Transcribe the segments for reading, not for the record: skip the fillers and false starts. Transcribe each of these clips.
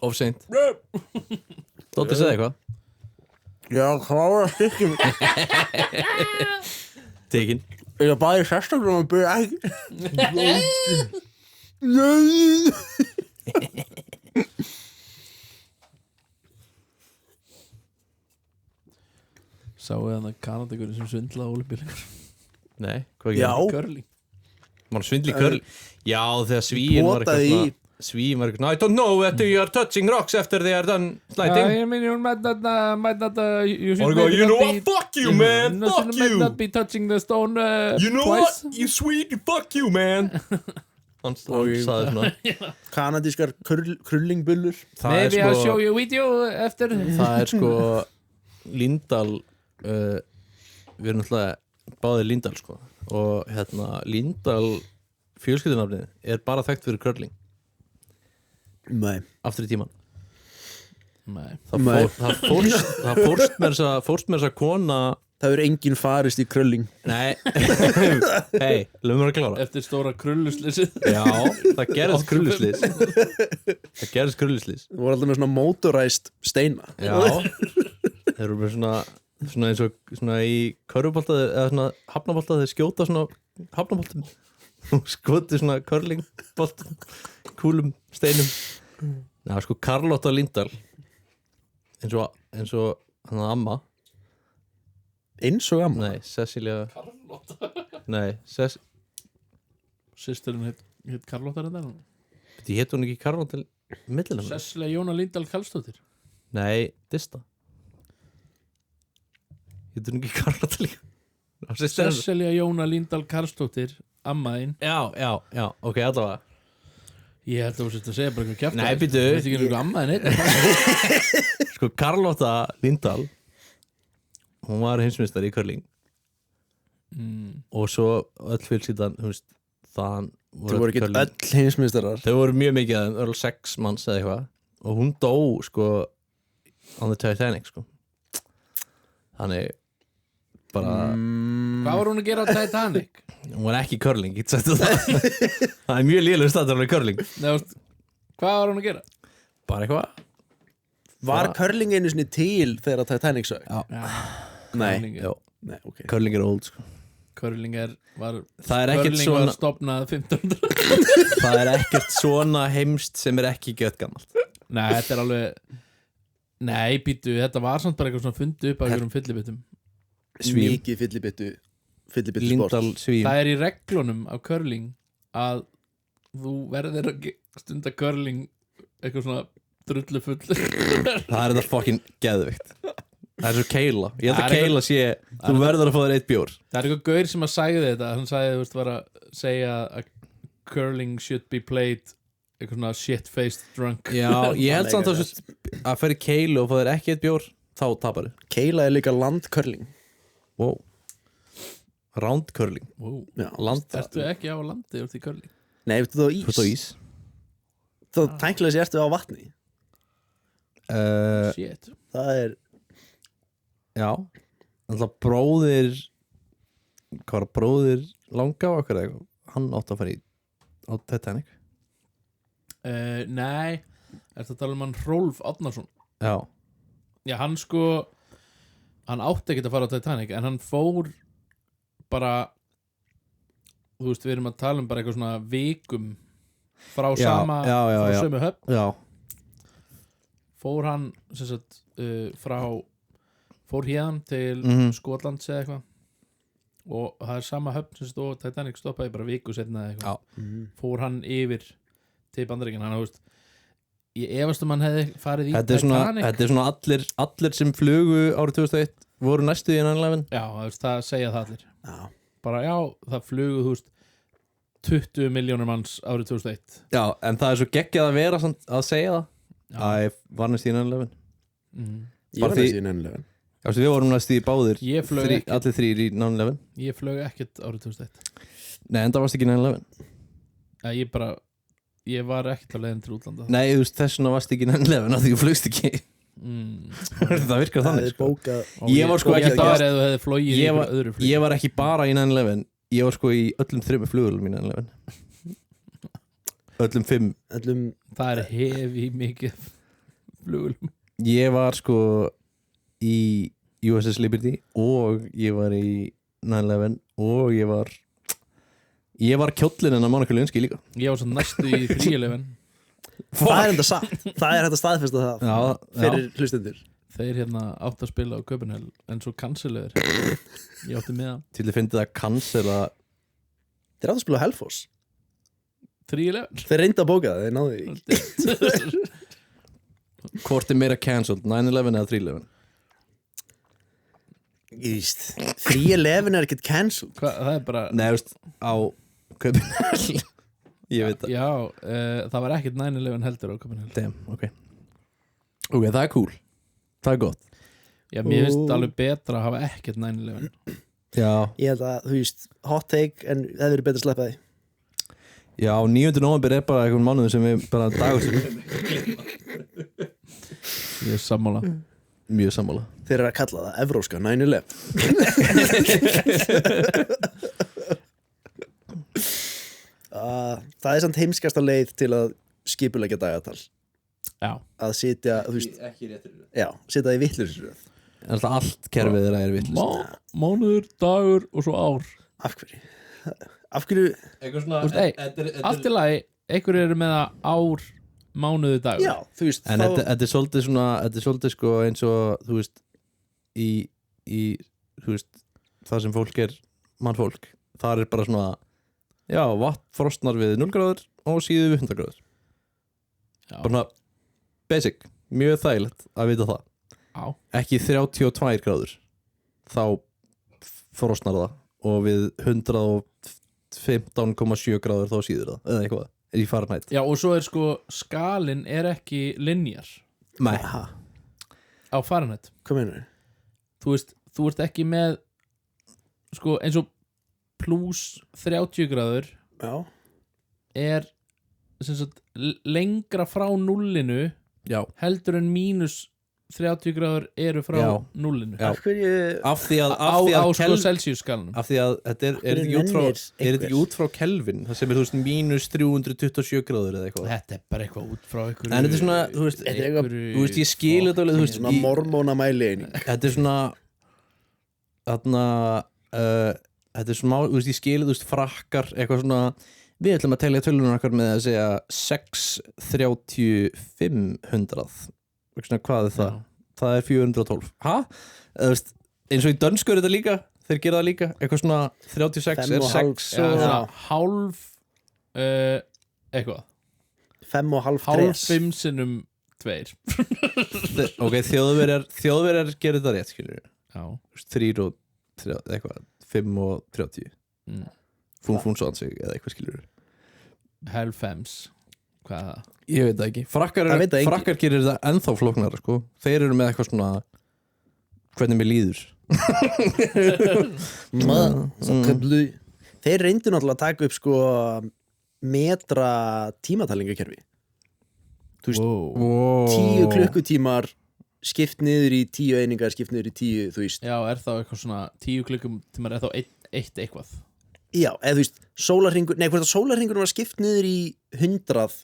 Of seint Dóttir segði eitthvað Já, klára stykkjum Tekin Ég bæði sérstaklega að byrja ekki Sáu þið hann að Kanadagurinn sem svindla ólimpíuleikar Nei, hvað Já. ekki Curling Man svindli curl Já, þegar svíin var Potaði eitthvað í- Svíin var eitthvað I don't know that you are touching rocks after they are done sliding I mean you might not you should Or go, maybe you not know be- what, fuck you man, No, fuck you might you not be touching the stone You know twice. what, you sweet, fuck you man Hann sagði svona Kanadískar krullingbullur Það Maybe er I'll sko show you a video eftir Það er sko Líndal Við erum náttúrulega báðir Líndal sko og hérna Líndal fjölskyldunafnið er bara þekkt fyrir curling Nei aftur í tíman Nei Nei. það fórst með þess að kona Það er enginn farist í krulling Nei Hei, lögum við að klára Eftir stóra krulluslýsið Já, það gerðist krulluslýs Það gerðist krulluslýs Það voru alltaf með svona motoræst steina Já Þeir eru með svona eins og svona í körfubolta eða svona hafnabolta þeir skjóta svona hafnaboltum og skoti svona curlingboltum kúlum steinum Já, sko Carlotta Lindahl eins og hann að amma Eins og amma Nei, Cecilia Carlotta Nei, Systurinn hitt Carlotta þetta Þið hétt hún ekki Carlotta millinum Cecilia Jóna Líndal Karlsdóttir Nei, Dista Hétt hún ekki Carlotta líka Cecilia Jóna Líndal Karlsdóttir Ammaðinn Já, ok, allavega Ég held að þú sést að segja bara eitthvað kjafta Nei, býtu. Þú veist ekki einhverju ammaðinn einn Sko, Carlotta Lindahl hún var heimsmeistari í curling og svo öll fjölskyldan þú veist, það Það voru ekki öll heimsmeistarar þau voru mjög mikið að öll 6 manns eða eitthvað og hún dó sko on the Titanic sko þannig bara Hvað var hún að gera á Titanic? hún var ekki í curling, ég sætti það það er mjög lélega staðar í curling Nei, veist, hvað var hún að gera? bara eitthvað Var curling einu sinni til þegar Titanic sög? Já. Nei, Curling, já, nei, ok curling er old sko Curling var það er ekkert Curling svona var stopnað 1500 það er ekkert svona heimst sem er ekki gött gammalt Nei, þetta er alveg Nei, býtu, þetta var samt bara eitthvað svona fundið upp af einhverjum fyllibittum Mikið fyllibittu sport Líndal svím Það er í reglunum af curling að þú verður að stunda curling eitthvað svona drullu full það er þetta fucking geðvikt það er svo Keila ég held Það að er Keila sé þú verður að fá þér 1 bjór Það er eitthvað gaur sem að sagði þetta hann sagði, þú veist, var að segja að curling should be played eitthvað svona shit-faced drunk já, ég held samt að að fyrir Keilu og fá þér ekki 1 bjór þá tapar þið Keila er líka landcurling wow. round curling wow. Já. land Ertu ekki á landi úr því curling? Nei, þú veist þú ert á það á ís ís Þá tæknilega sér ertu á vatni Shit Það er já alltaf bróðir hvað var bróðir langa á okkur eitthvað hann átti að fara í á Titanic Nei, ertu að tala um hann Rolf Árnason já Já, hann sko hann átti ekkert að fara á Titanic en hann fór bara þú veist, við erum að tala um bara eitthvað svona vikum frá sama já, frá sömu höfn já fór hann sem sagt fór hérðan til Skotlands eða eitthvað og það er sama höfn sem stóð Titanic stoppaði bara viku setna eða eitthvað fór hann yfir til Bandaríkjanna hann, þú veist, ég efast hann hefði farið í þetta Titanic er svona allir sem flugu árið 2001 voru næstu í 9/11 Já, þú veist, það segja það allir Já. bara já, það flugu, þú veist 20 milljónir manns árið 2001 já, en það er svo geggjað að vera samt að segja það að ég var næstu í 9/11 Ég Bara var því- þessi í nefnilega við vorum næstu í báðir Ég flög ekkert. allir 3 í 9/11 Ég flög ekkert árið 2001 nei, en það varst ekki í 9/11 Ég var ekkert á leiðin til útlanda nei, þú veist, þess vegna varst ekki í 9/11 af því þú flugst ekki það virkar Það þannig er sko. bókað Ég var sko ekki bara bara eða þú hefði flogið í Ég einhverju var- öðru flugi ég var ekki bara í 9/11 ég var sko í öllum 3 flugulum í 9/11 öllum 5. Það er hefi mikið flugulum. Ég var sko í USS Liberty og ég var í 9/11 og ég var kjóllinn en að Monica Lewinsky líka. Ég var svo næstu í 3/11. Það er enda satt. Það er hægt að staðfesta það fyrir hlustendur. Þeir áttu að spila á Köpenhöll en svo canceluður. Ég átti með það. Til þið fyndið að cancela. Þeir áttu að spila á Hellfoss 3/11. Þeir reyndu að bóka það, þeir náðu því. Hvort er meira cancelled, 9/11 eða 3/11? 3/11 er ekkert cancelled. Það er bara... Nei, veist, á Köpenhöll. Ég veit það. Já, það var ekkert 9/11 heldur á Köpenhöll. Damn, ok, það er cool. Það er gott. Já, mér finnst alveg betra að hafa ekkert 9/11. Já. Ég held að, hot take, en það verður betra að sleppa því. Já, 9. nóvember er bara einhvern mánuður sem við bara dagur sem Ég er sammála. Mjög sammála. Þeir eru að kalla það evróska 9/11. Það er samt heimskasta leið til að skipuleggja dagatal. Já. Að sitja, Ekki réttur. já, sitja í vittlausröð. Allt kerfið þeirra er vitlaust. Mánuður, dagur og svo ár. Af hverju? Af hverju? Eitthvað svona Allt í lagi, einhverju eru með það ár, mánuður, dagur. Já, En þetta er svolítið svona, þetta er svolítið sko eins og í það sem fólk er mannfólk, þar er bara svona já, vatn frostnar við 0 gráður og síðu við 100 gráður. Bara svona basic, mjög þægilegt að vita það. Já. Ekki 32 gráður, þá frostnar það og við 115,7 gráður þá síður það, eða eitthvað í Fahrenheit. Já, og svo er sko skalinn er ekki linear Nei. á Fahrenheit. Hvað meinar þau? Þú ert ekki með sko eins og pluss 30 gráður Já. er sem sagt, lengra frá nullinu Já. heldur en mínus 30 gráður eru frá nullinu. Já. Af hverju? Af því að á sko Celsius skalanum. Af því að þetta er ekki út frá Kelvin, það sem er mínus 327 gráður eða eitthvað. Þetta er bara eitthvað út frá einhverju. En þetta er svona, þú veist, ég skil þetta alveg, Svona mormóna mæli eining. þetta er svona þarna þetta er svona, þú veist, ég skil þetta, frakkar eitthvað svona, við ætlum að telja tölunar okkar með að segja 63500 hvað er það? Já. Það er 412. Ha? Eins og í dönsku er þetta líka, þeir gera það líka, eitthvað svona 36 er 6 hálf eitthvað 5,5 hálf 5 sinnum 2. Ok, þjóðverjar gerir þetta rétt, skilur við. Já. 3 og 3, eitthvað 5 og 30 fún svo ansig eða eitthvað, skilur við. Helfems, hvað er það? Ég veit það ekki. Frakkar gerir þetta ennþá flóknara, sko. Þeir eru með eitthvað svona hvernig mér líður. Þeir reyndu náttúrulega að taka upp sko metra tímatalingakerfi. Þú veist, 10 klukkutímar skipt niður í 10 einingar, skipt niður í 10, þú veist. Já, er þá eitthvað svona 10 klukkutímar er þá eitt eitthvað. Já, eða þú veist, hvort að sólarhringur var skipt niður í 100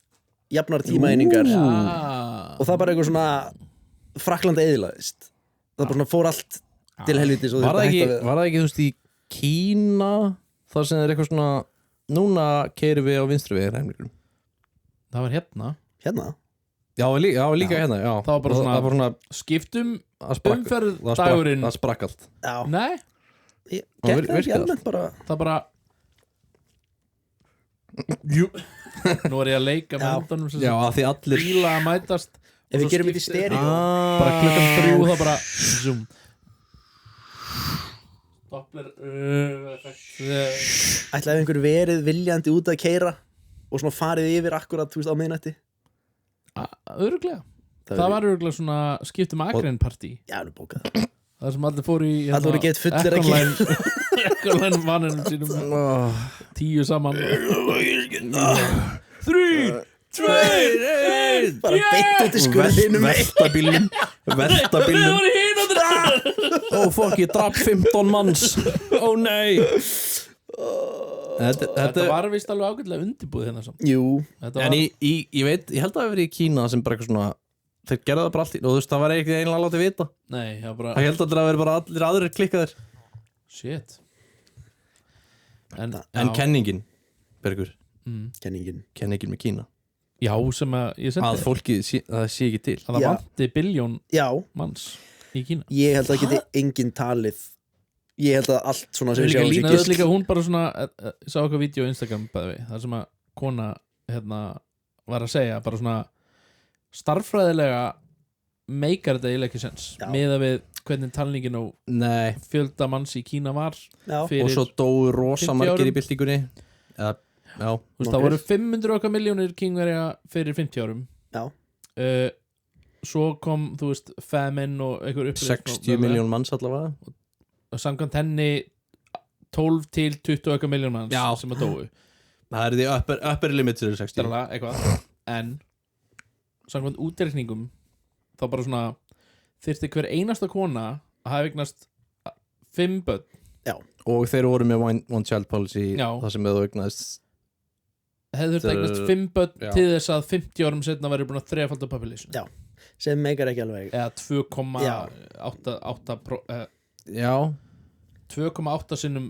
jafnar tímaeiningar og það bara eitthvað svona Frakklandi eyðilaðist. Það bara svona fór allt til helvitis. Var það ekki, þú veist, í Kína þar sem það er eitthvað svona núna keyrum við á vinstri veginn hægningunum. Það var hérna. Já, líka hérna, já. Það var bara svona skiptum umferð dagurinn. Það sprakk allt. Já. Nei. Það bara nú er ég að leika með hundanum já, að því allir bíla að mætast ef við gerum þetta í stereo bara klukkan 3 þá bara zoom Doppler ætlaði einhver verið viljandi út að keyra og svona farið yfir akkurat, þú veist, á miðnætti. Örugglega. Það var örugglega svona skiptum agreinpartí. Já, nú bókað það sem allir fóru í allir voru gett fullir að keyra Ecoline vanninum sínum 10 saman 3, 2, 1 bara beint út í skurðinum velta bílnum oh fuck, ég drap 15 manns oh nei Þetta var vist alveg ágætlega undirbúið hérna samt. Jú, Þetta En var, ég veit, ég held að það hafi verið í Kína sem bara eitthvað svona, þeir gerðu það bara allt og þú veist, það var ekki einlega látið vita. nei, það var bara Það held að það verið bara allir aðrir klikkaðir. shit. En En kenningin, Bergur, kenningin með Kína, já, sem að ég sendi að fólkið það sé ekki til. að það Já. vanti biljón Já, manns í Kína. ég held að geti enginn talið. Ég held að allt svona sem við sjáum Líka, sé líka hún bara svona ég sá eitthvað vídeo á Instagram bæði við, það sem að kona hérna var að segja bara svona starffræðilega meikar þetta eiginlega ekki sens Já. miðað við hvernig talningin á Nei, fjölda manns í Kína var Já, fyrir, og svo dóu rosa 50 margir árum. í byltingunni. Já, þú veist, það voru 500 okkar miljónir kínverja fyrir 50 árum Já. Svo kom, þú veist, famine og einhver uppreisn og 60 miljón manns allavega. og samkvæmt henni 12 til 20 okkar miljón manns Já. sem að dóu Það er því upper limit til 60. Stærlega, eitthvað en samkvæmt útreikningum þá bara svona þyrfti hver einasta kona að hafa eignast 5 börn Og þeir voru með one child policy, Já. það sem þú eignaðist. hefði þurft að eignast 5 börn Já. til þess að 50 árum setna væri búin að þrefalda population Já. sem meikar ekki alveg. eða Já. 2,8 sinnum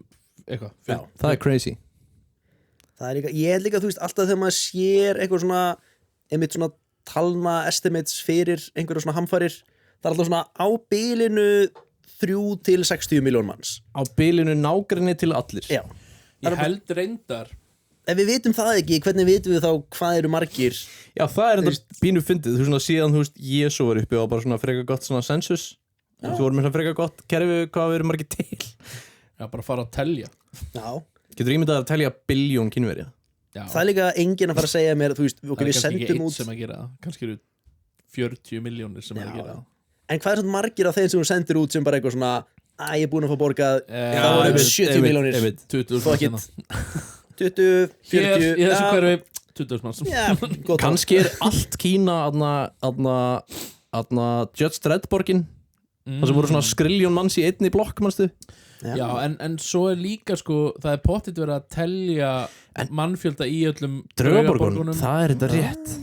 eitthvað Já. Það er crazy. Það er líka, ég held líka, þú veist, alltaf þegar maður sér eitthvað svona, einmitt svona talna estimates fyrir einhverja svona hamfarir, það er alltaf svona á bilinu 3 til 60 miljón manns. Á bilinu nágrinni til allir. Já. ég held reyndar Ef við vitum það ekki, hvernig vitum við þá hvað eru margir? Já, það er enda pínu fyndið. Þú veist, svona síðan, þú veist, Jésu var uppi og bara svona frekar gott svona census. Þú voru með svona frekar gott kerfi hvað við erum margir til. já, bara fara að telja Já. Getur ímyndað að telja biljón kínverja? já. Það er líka enginn að fara að segja mér, þú veist, það okkur er við kannski ekki sendum einn út. sem að gera það kannski eru 40 miljónir sem Já, að gera já. það En hvað er svona margir af þeim sem þú sendir út sem bara eitthvað svona, ég er búin að fá borgað, Já, það voru einmitt, 70 miljónir. 20.000 Fuck manns it. hérna. 20, 40. Hér í þessu já, hverfi 20.000 manns Já, gott. Kannski er allt Kína aðna Judge Dredd-borgin. Það sem voru svona skriljón manns í einni blokk, manstu? Já, en svo er líka sko það er pottit verið að telja mannfjölda í öllum Draugaborgunum, það er þetta rétt.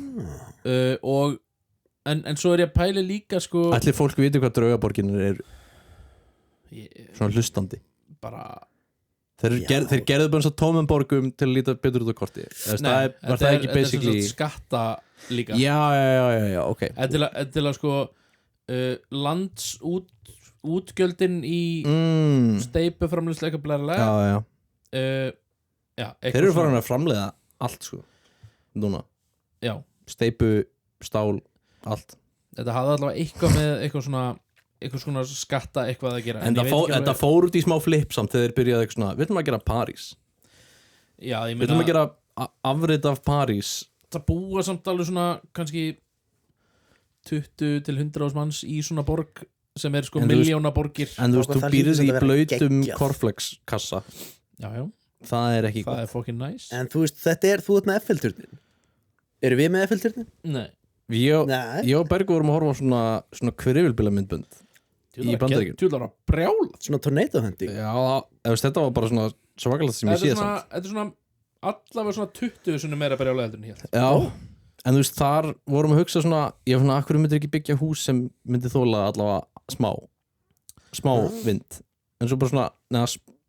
og en svo er ég að pæla líka sko Ætli fólk viti hvað Draugaborgin er ég, svona hlustandi. bara Þeir gerðu bara eins og tómum borgum til að líta betur út á korti. Nei, Var það ekki basically... þetta er skatta líka Já, ok. til að sko útgjöldin í steipuframleiðslu eitthvað blærilega Já. já, Þeir eru farin að framleiða allt sko. Núna. já, Steipu, stál, allt. þetta hafði allavega eitthvað svona skatta eitthvað að gera En ég veit ekki þetta fór út í smá flip samt þegar þeir byrjaði eitthvað svona, við ætlum að gera París. já, ég Við ætlum að meina gera afrit af París. það búa samt alveg svona kannski 20 til 100 manns í svona borg sem er sko En þú veist- miljóna borgir En þú veist, Það þú hlýtur býrðir í að vera blautum geggjað. korflexkassa. já, Það er ekki það gott. er fucking nice En þú veist, þú ert með Eiffelturnin. Erum við með Eiffelturnin? nei, Nei. Ég og Bergur vorum að horfa á svona hverjulbila myndbönd í Bandaríkjunum. tjúlar að brjála Svona tornado hunting. Já, þetta var bara svona svakalegt sem ég sé samt. þetta er svona allavega svona 20 svona meira brjála heldur en ég held Já, en þú veist, þar vorum að hugsa svona, ég fann að akkur myndir ekki byggja hús sem myndi þóla allavega smá vind. En svo bara svona,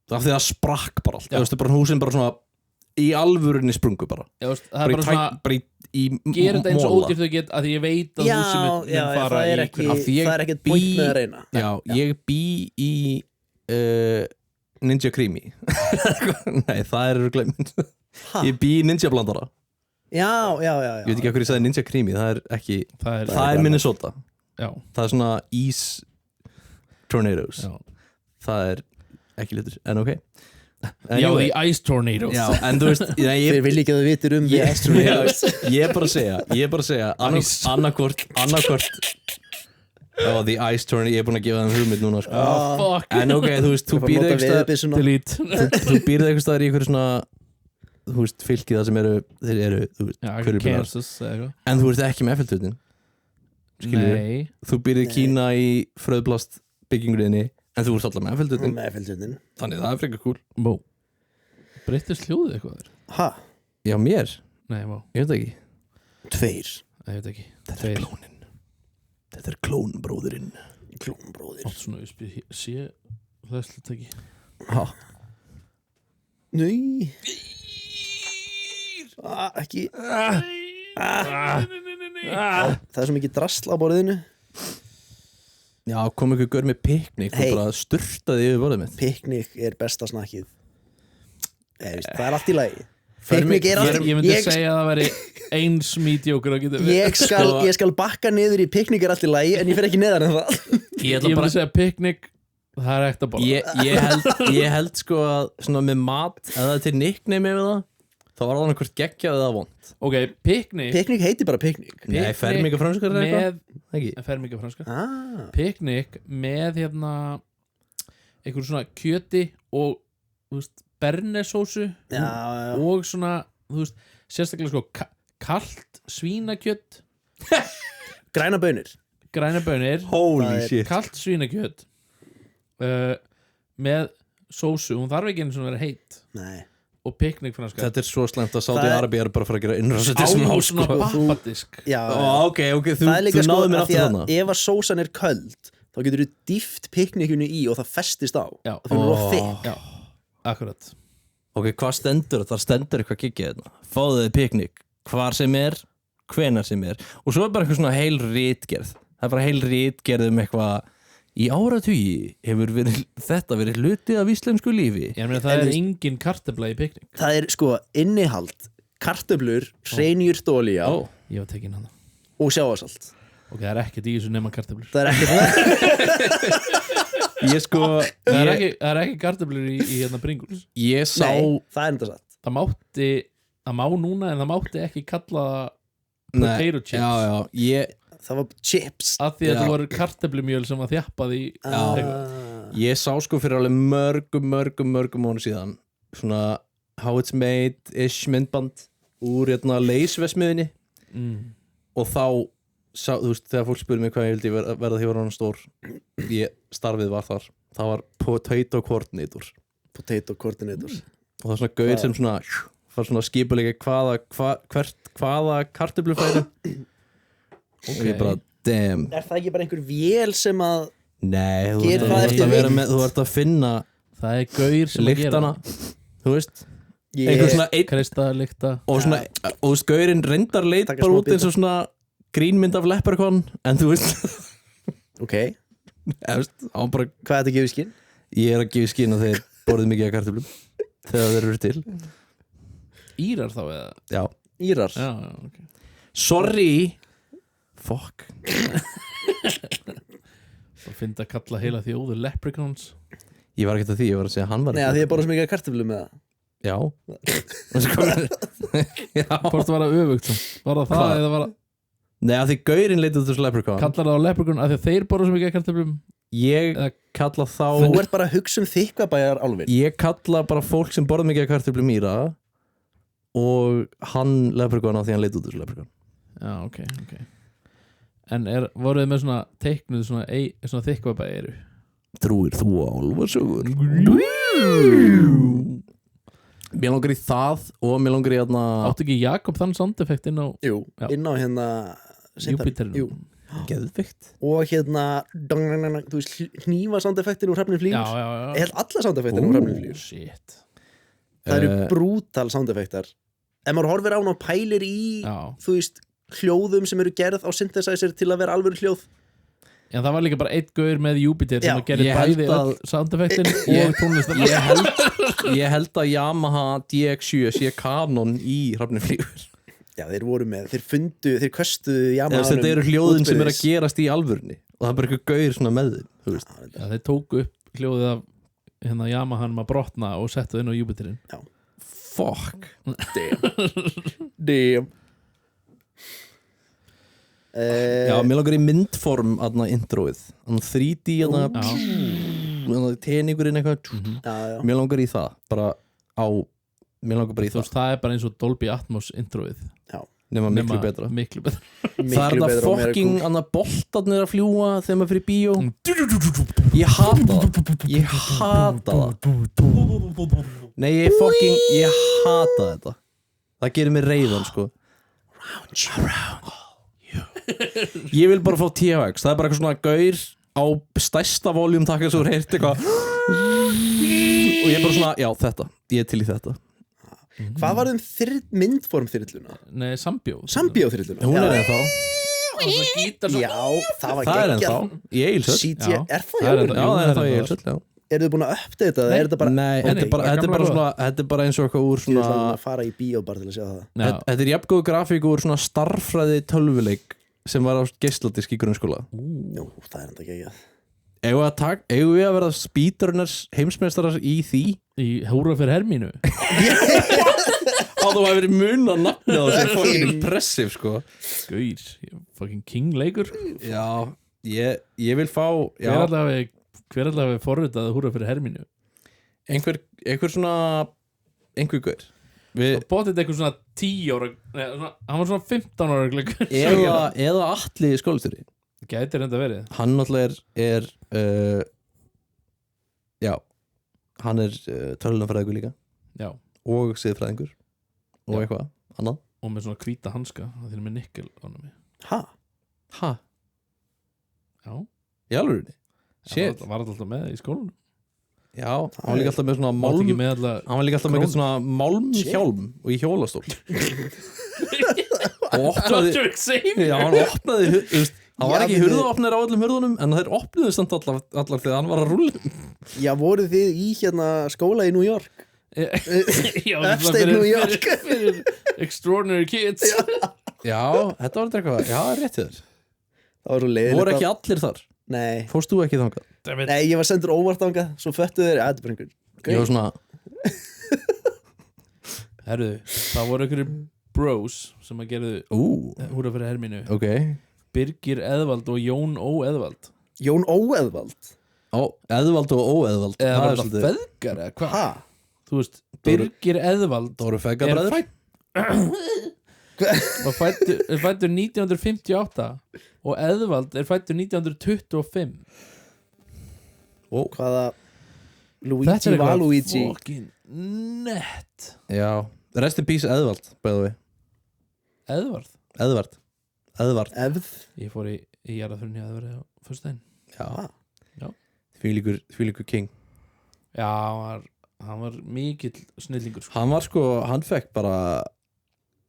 af því það sprakk bara allt. Já. Þú veist, bara húsin bara svona í alvörinni sprungu bara. já, veist, það er bara svona gera þetta eins og ódýrt þau get að því ég veit að húsið mun fara það er í ekki, Af því ég það er ekkert point með að reyna. Já, ég bý í Ninja Creamy. Nei, það er gleymd. Ha? Ég bý í Ninja Blandara. Já. Ég veit ekki af hverju ég sagði Ninja Creamy, það er ekki, það það er Minnesota. já, Það er svona East Tornadoes. já. Það er ekki litur, en ok. já, the ice tornadoes Já, en þú veist, ég Þeir vilja ekki að þú vitir um the Astronauts. er bara að segja annarkvort The Ice Tornado, ég er búin að gefa þeim hugmynd núna sko. fuck En ok, þú veist, þú Þú býrð nota eitthvað veðurbyssuna. delete þú býrð eitthvað staðar í einhverju svona þú veist, fylki það sem þeir eru, þú veist, já, hverjulbilar. Kansas eða eitthvað En þú ert ekki með Eiffelturnin, skilur við. nei, Þú býrð í Nei. Kína í fröðblast byggingurinni, en þú ert alltaf með Eiffelturnin, Með Eiffelturnin. þannig það er frekar cool. bó breyttist hljóðið eitthvað þér? Ha? Já, mér, Nei, má, ég veit ekki 2 ég veit ekki Þetta er klónin Þetta er klónbróðurinn klónbróðir Átt svona sé hlæðslutæki Ha, Nei Ekki Það er svo mikið drasl á borðinu já, kom ykkur gaur með piknik Hey. og bara sturtaði yfir borðið mitt Piknik er besta snakkið Það er allt í lagi Ég Piknik er allt ég myndi segja að það væri eins mediocre að geta ég skal bakka niður í piknik er allt í lagi en ég fer ekki neðar en það Ég Ég myndi segja piknik, það er ekkert að borða ég held sko að svona með mat, ef það er til nickname yfir það þá var það annað geggjað eða vond Ok, piknik Piknik heitir bara piknik Nei, ferminga franskar eða eitthvað? með Ekki? ferminga franska Piknik Piknik með einhver svona kjöti og þú veist, bernesósu Já, og svona, þú veist, sérstaklega sko kalt svínakjött Græna bönir græna bönir, Holy Það er shit kalt svínakjött með sósu, hún þarf ekki einu svona að vera heitt Nei og piknik franska Þetta er svo slæmt að Það Saudi er- Arabi er bara að fara að gera innrás Þetta er á smá svona sko pappadisk Já, Ok, þú það er líka sko náðu mér að því aftur að þarna ef að sósan er köld þá getur þú dýft piknikinu í og það festist á Já. það fyrir of þykk Já, akkurat Ok, hvað stendur? Það stendur eitthvað kikkið hérna Fáðu þið piknik Hvar sem er, hvenar sem er Og svo er bara eitthvað svona heil ritgerð Það er bara heil ritgerð eitthvað Í áratugi hefur þetta verið hluti af íslensku lífi Ég meina það En er þú- engin kartöfla í piknik Það er sko innihald kartöflur, hreinjurtolía Ó, Ég var tekin hann og sjávarsalt Ok, það er ekkert í þessu nema kartöflur Það er ekkert ég sko Það er ekki kartöflur í hérna Pringles Ég sá Nei, það er enda satt Það má núna en það mátti ekki kalla það potato chips Já, Það var chips Af því að Já. það voru kartöflumjöl sem var þjappað í Ég sá sko fyrir alveg mörgum mánu síðan Svona How It's Made-ish myndband Úr hérna leysvesmiðinni Og þá þú veist, þegar fólk spurði mig hvað ég vildi verða því var hann stór starfið var þar það var potato coordinator Potato coordinator og það er svona gauðir sem svona far svona skipulega hvaða kartöflufæri og ég bara damn Er það ekki bara einhver vél sem að nei, þú Gerir ert það að eftir vera vikt? með þú ert að finna Það er gaur sem að gera lyktana þú veist ég, einhver svona einn Krista, lykta og svona og þú veist gaurinn reyndar leit Taka bara smá út eins og svona grínmynd af leprechaun en þú veist Ok, hann bara hvað er þetta að gefa í skinn? ég er að gefa í skinn að þeir borðið mikið af kartöflum þegar þeir eru til Írar þá eða já Írar Já, ok sorry fuck Það finnst að kalla heila þjóðu leprechauns ég var ekkert að því, ég var að segja að hann var Nei, að því ég borða svo mikið kartöflu með það já já Hvort var það öfugt svo? Var það Hvað? eða var það nei að því gaurinn leitið þessu leprechaun Kallar það á leprechaun af því að þeir borða svo mikið af kartöflum ég Eða- kalla Þú þá ert bara að hugsa um þykkvabæjar álfin ég kalla bara fólk sem borða mikið af kartöflum íra og hann leprechaun á því hann leitið þessu leprechaun Já, ok En voruð þið með svona teiknuð svona þykkvabæri trúir þú á álfarsögur mér langar í það og mér langar í hérna Áttu ekki Jakob þann soundeffekt inn á Jú, Já. inn á hérna Júpiterinu? Jú. geðvikt Og hérna þú veist, hnífa soundeffektin úr hrafnir Já, flýgur já, Ég já held alla soundeffektin úr hrafnir flýgur Shit Það eru brútal soundeffektar Ef maður horfir á hann og pælir í Já þú veist, hljóðum sem eru gerð á synthesizer til að vera alvöru hljóð En það var líka bara eitt gaur með Júpiter sem Já, að gera ég held bæði að- soundeffektin og tónlistar ég held að Yamaha DX7 sé kanon í hrafniflýgur Já, þeir voru með, þeir köstuðu Yamahanum þetta eru hljóðin sem er að útbyrðis. gerast í alvörni og það er bara eitthvað gaur svona með þeim þú veist. Já, þeir tóku upp hljóðið af hérna Yamahanum að brotna og settu inn á Júpiterin fuck Damn já, mér langar í myndform aðna introið 3D aðna teningurinn eitthvað Já, mér langar í það bara á mér langar bara í Þú það veist, það er bara eins og Dolby Atmos introið nema miklu betra. Miklu betra. Það er það fucking annað boltarnir að fljúa þegar maður fyrir bíó. Ég hata það. Nei, ég hata þetta. Það gerir mig reiðan, sko. Ég vil bara fá THX. Það er bara eitthvað svona gaur á stærsta voljum takka svo heyrt eitthvað og ég er bara svona, já þetta, ég er til í þetta. Hvað var myndform þyrluna? Nei, Sambíó þyrluna. Hún er ennþá. Já, það var Það er ennþá í Egilshöll. CG, er það Já, það er ennþá í Egilshöll, já. Eru þið búin að uppdata það? Er þetta bara Nei, þetta er bara eins og eitthvað úr Ég ætla svona að fara í bíó bara til að sjá það Þetta er jafngóð grafík úr svona starffræði tölvuleik sem var á geisladisk í grunnskóla. Jú, það er enda ekki Eigum við að verða speedrunners heimsmeistarar í því? Í Húra fyrir Hermínu. Á þú hafi verið mun að nafna á þessu fucking impressive, sko. Gauir, fucking king leikur. Já, ég vil fá Hver allavega forritað Húra fyrir Hermínu? einhver gaur. Bóttið eitthvað svona 10 ára hann var svona 15 ára leikur. Eða Atli skólastjóri. Gæti reynda verið. Hann náttúrulega er já, hann er tölvunarfræðingur líka. Já. Og siðfræðingur og eitthvað annað. Og með svona hvíta hanska það er með nikkel á hann. Ha? Já. Í alvörunni? Shit. Var alltaf með í skólanum. Já, hann var líka alltaf með svona Hann var líka alltaf með svona málmhjálm og í hjólastól. Og opnaði Já, hann opnaði hann var ekki hurðaopnir á öllum hurðunum en þeir opnuðu samt allar þegar hann var að rúlla. Já, voruð þið í skóla í New York? Upstate New York fyrir Extraordinary Kids. Já, þetta var eitthvað. Já, rétt þér. Það var svo leiðilegt. Voru ekki allir þar? Nei. Fórst þú ekki þangað? Nei, ég var sendur óvart þangað. Svo föttu þeir, þetta er bara einhver. Ég var svona Herðu, það voru einhverjir bros sem að gerðu Húra fyrir Hermínu. Ok. Birgir Eðvald og Jón Ó Eðvald. Jón Ó Eðvald? Eðvald og Óeðvald. Eða var það feðgar eða hvað? Þú veist, Birgir Eðvald Það voru feðgabræður? er fættur 1958 og Eðvald er fættur 1925. Hvaða Luigi Valuigi? Fucking nett. Já, rest in peace Eðvald bæðu við. Eðvard Ég fór í jarðaförunni að vera á föstudaginn. Já. Þvílíkur king. Já, hann var mikill snillingur sko. Hann fekk bara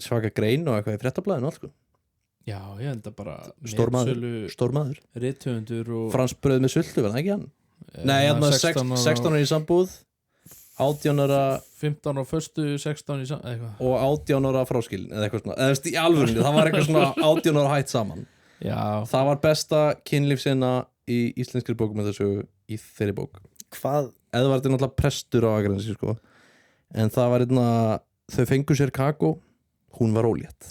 svaka grein og eitthvað í fréttablaðinu allt sko. Já, ég enda bara Stórmaður rithöfundur og fransbrauð með sultu, var það ekki hann? Nei, hann var 16 ára í sambúð 18 ára 15 á föstu, 16 í eitthvað og 18 ára fráskilin eða eitthvað svona, eða í alvörunni það var eitthvað svona 18 ára hætt saman. Já. Það var besta kynlífsina í íslenskri bókum með þessu í þeirri bók. Hvað? Eðvard er náttúrulega prestur á Akranesi sko. En það var þau fengu sér kakó, hún var ólétt.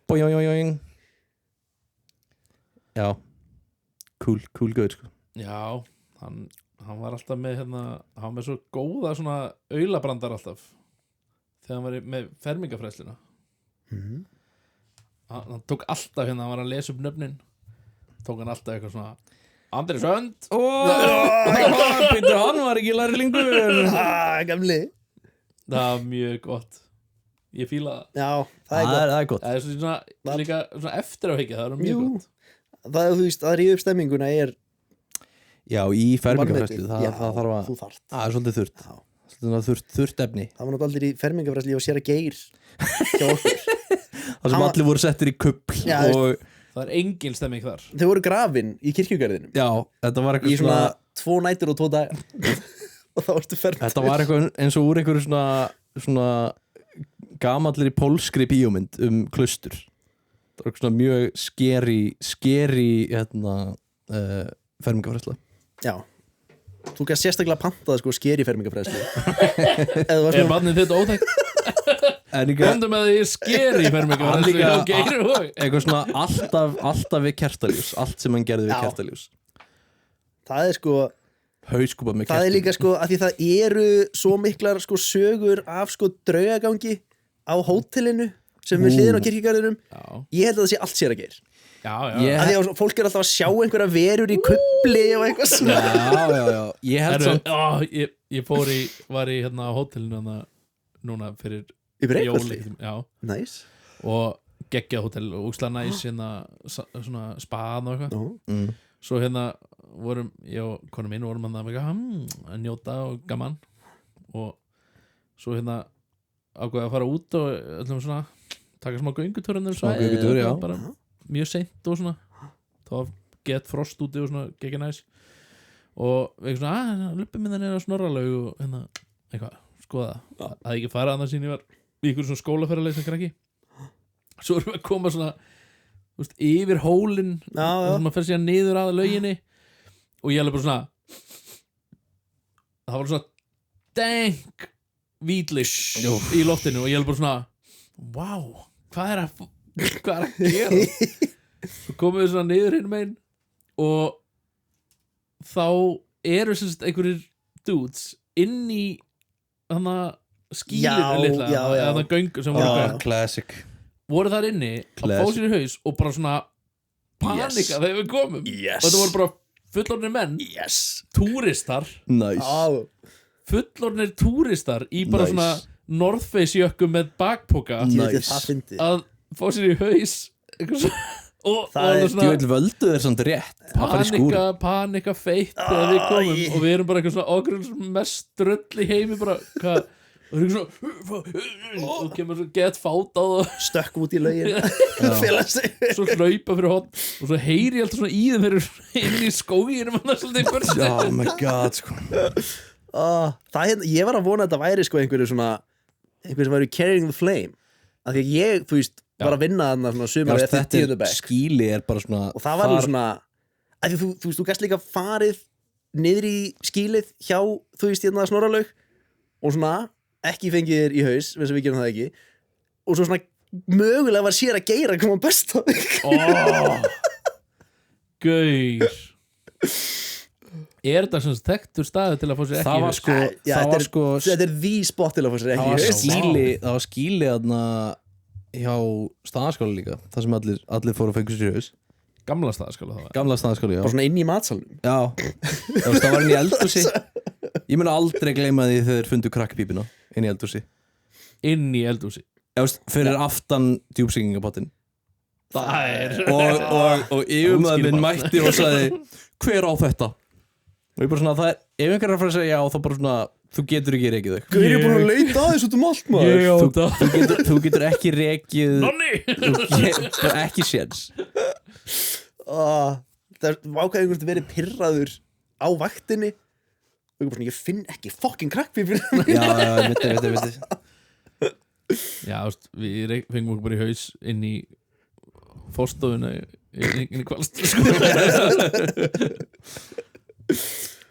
Boing. Já. Cool gauð sko. Já, hann var alltaf með hann var með svo góða svona aulabrandar alltaf þegar hann var með fermingafræðsluna. Hann tók alltaf hann var að lesa upp nöfnin, tók hann alltaf eitthvað svona Andri Sönd. Hann var ekki lærlingur. Gamli. Það var mjög gott. Ég fíla það. Já, það er gott. Það er svona líka svona eftir á higgja, það er mjög gott. Það er, þú veist, að ríða upp stemminguna er Já, í fermingafræðslu það þarf að þú þarft. Það er svolítið þurrt efni. Það var náttúrulega allir í fermingafræðslu og sér að geir hjá okkur. Það sem allir voru settir í kuppl og það er engin stemming þar. Þau voru grafin í kirkjugarðinum. Já, þetta var eitthvað í svona 2 nætur og 2 dagar og þá varstu fermt. Þetta var eitthvað eins og úr einhverju svona gamallir í pólskri bíómynd klaustur. Það var eitthvað svona mjög skeri fermingafræðsla. Já. Þú gæst sérstaklega pantað skeri fermingafræðslu. Er barnið þetta óþekkt? Komdu með því skeri fermingafræðslu eitthvað svona alltaf við kertaljós. Allt sem hann gerði við kertaljós. Það er hauskúpa með kertaljós. Það er líka að því það eru svo miklar sögur af draugagangi á hótelinu sem við hliðin á kirkjugarðinum Já, ég held að það sé allt sér að geir já, Ég- að því að fólk er alltaf að sjá einhverja verur í kubli og eitthvað svona já Ég held Herru, samt ég var í hérna á hótelinu hana, núna fyrir yfir jól eitthvað Já, næs og geggjað hótel og úksla næs hérna, svona spaðan og eitthvað Svo hérna vorum ég og konum minn vorum hann að njóta og gaman og svo hérna ákveða að fara út og öllum svona taka smá göngutúr Smá göngutúr, já. bara mjög seint og svona þá var gett frost úti og svona geggja næs og við svona luppið minn er á Snorralaug og hérna eitthvað, skoða það að ekki fara annars sín ég var í ykkur svona skólaferðarleið sem krakki svo erum við að koma svona þú veist, yfir hólinn já. og maður fer síðan niður að lauginni og ég alveg bara svona það var svona deng vítlikt í loftinu og ég alveg bara svona wow, hvað er að gera svo komum við svona niður hinn megin og þá eru sem sagt einhverjir dudes inn í þannig að skýlinu litla eða göngu sem Classic voru þar inni að fá sér í haus og bara svona panika þegar við komum og þetta voru bara fullorðnir menn túristar Nice fullorðnir túristar í bara Nice. svona North Face jökkum með bakpoka Nice. Það fyndi að fá sér í haus eitthvað svona og Það er- alveg Ég svona veit völdu þér samt rétt að fara í skúr panika feitt þegar við komum og við erum bara eitthvað svona okkur mest dröll í heimi bara hvað og það er svona og kemur svo gett fátað og stökk út í laugin fela sig svo hlaupa fyrir hot og svo heyri ég alltaf svona í þeim þeir inn í skóginum og það er svolítið burst Oh my god sko ég var að vona að þetta væri sko einhverju sem væri carrying the flame af því að ég, þú veist, var að vinna þarna svona sumar eftir Þetta tíundu er bekk skíli er bara svona og það var alveg svona að því þú veist, þú gæst líka farið niður í skílið hjá, þú veist, hérna Snorralaug og svona ekki fengið þér í haus, eins og við gerum það ekki og svo svona mögulega var sér að geira koma best á þig Gaur Er þetta sem þekktur staður til að fá sér ekki Það var sko Það var sko þetta er the spot til að fá sér ekki í haus Það var skíli þarna hjá staðaskóla líka það sem allir fóru að fengu sér í haus Gamla staðaskóla það var Gamla staðaskóla, já bara svona inn í matsalnum Já, það var inn í eldhúsi Ég mun aldrei gleyma því þegar þeir fundu krakkpípina inn í eldhúsi Inn í eldhúsi Fyrir aftan djúpsingingapottin Það er og yfirmaður minn mætti og sagði hver á þetta og ég bara svona, það er, ef einhver er að fara að segja já þá bara svona, þú getur ekki rekið þau Gauður er búin að leita aðeins út allt maður þú getur ekki rekið Nonni bara ekki séns það er ákveðið einhvern verið pirraður á vaktinni og ég bara svona, ég finn ekki fucking krakkpípur já, veit Já, veist, við fengum okkur bara í haus inn í fórstofuna inn í kvalst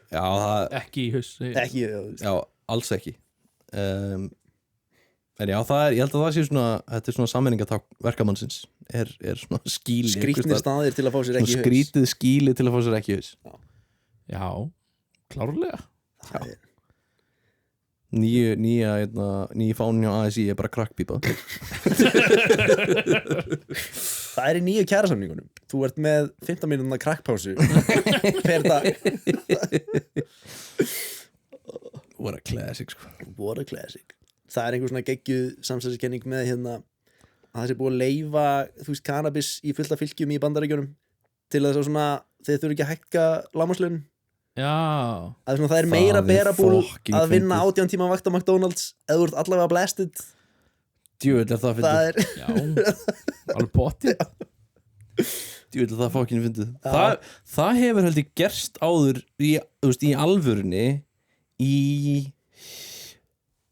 já, það Ekki í haus ekki, já, alls ekki en já, það er, ég held að það sé svona þetta er svona sammenningaták verkamannsins er svona skíli skrítnir staðir til að fá sér svona ekki í haus skrítið skíli til að fá sér ekki í haus Já, klárlega Það er- nýja fánin hjá ASI er bara krakkpípa það er í nýju kjærasamningunum þú ert með 15 mínúna krakkpásu per dag what a classic sko. what a classic það er einhver svona geggjuð samsæðiskenning með hérna að það sé búið að leyfa þú veist cannabis í fullta fylgjum í Bandaríkjunum til að svona þeir þurfi ekki að hækka lágmarkslaun Já, að svona, það er meira berabúl fucking að vinna fyndið. 18 tíma vakt á McDonalds eða þú ert allavega blasted djúvill er það það fyndið er já Alveg potti djúvill er það fokkin fyndið það hefur heldur gerst áður í, þú veist, í alvörunni í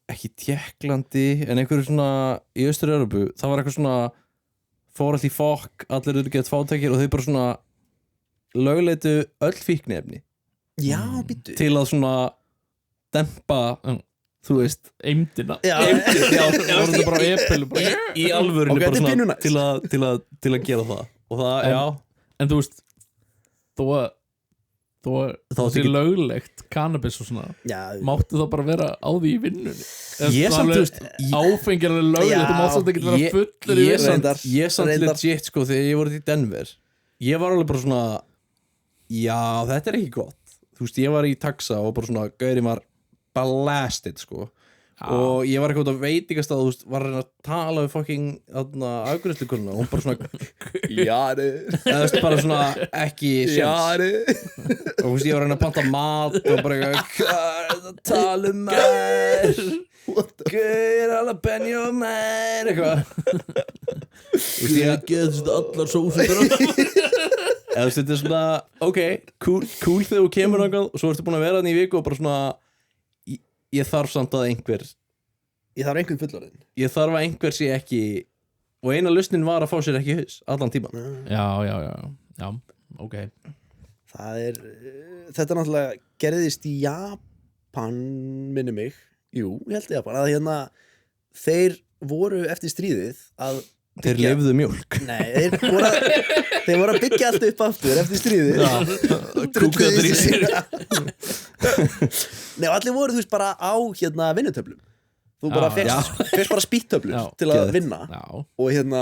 ekki Tékklandi en einhverju svona í Austur-Evrópu það var eitthvað svona fór allt í fokk allir eru gett fátækir og þau bara svona lögleitu öll fíkniefni já, býttu til að svona dempa þú veist Eimdina Já. Það voru þetta bara epilu bara í alvörunni Ok, bara þetta er pínu svona næs. til að gera það og það, En- já En þú veist þó þó Þá þessi ekki- löglegt cannabis og svona Já, máttu þá bara vera á því í vinnunni Ég samt, þú veist, áfengi er alveg löglegt, Já, þú mátt samt ekki vera ég- fullur í ég vinnunni reyndar. samt Reyndar. legit sko þegar ég voru í Denver ég var alveg bara svona já, þetta er ekki gott þú veist, ég var í taxa og bara svona gaurinn var blasted sko og ég var eitthvað út á veitingastað þú veist, var að reyna að tala við fucking afgjörslukurna og hún bara svona Jari eða þú veist, bara svona ekki séns Jari og þú veist, ég var að reyna að panta mat og bara eitthvað, hvað er þetta að tala um maður gaur, jalapeno maður eitthvað þú veist, ég geðst allar sósur eða þú veist, þetta er svona ok, cool þegar þú kemur náttúrulega og svo ertu búin að vera þannig í viku og bara svona ég þarf samt að einhver Ég þarf einhvern fullorðin ég þarf að einhver sé ekki og eina lausnin var að fá sér ekki í haus allan tíman já, ok Það er Þetta náttúrulega gerðist í Japan minni mig Jú, ég held í Japan að hérna þeir voru eftir stríðið að þeir byggja- lifðu mjólk Nei, þeir voru að byggja allt upp aftur eftir stríðið kúkaður í sér Nei, og allir voru þú veist bara á hérna vinnutöflum Þú bara Já, fyrst bara spýttöflur Já, til að geðveikt. vinna já, og hérna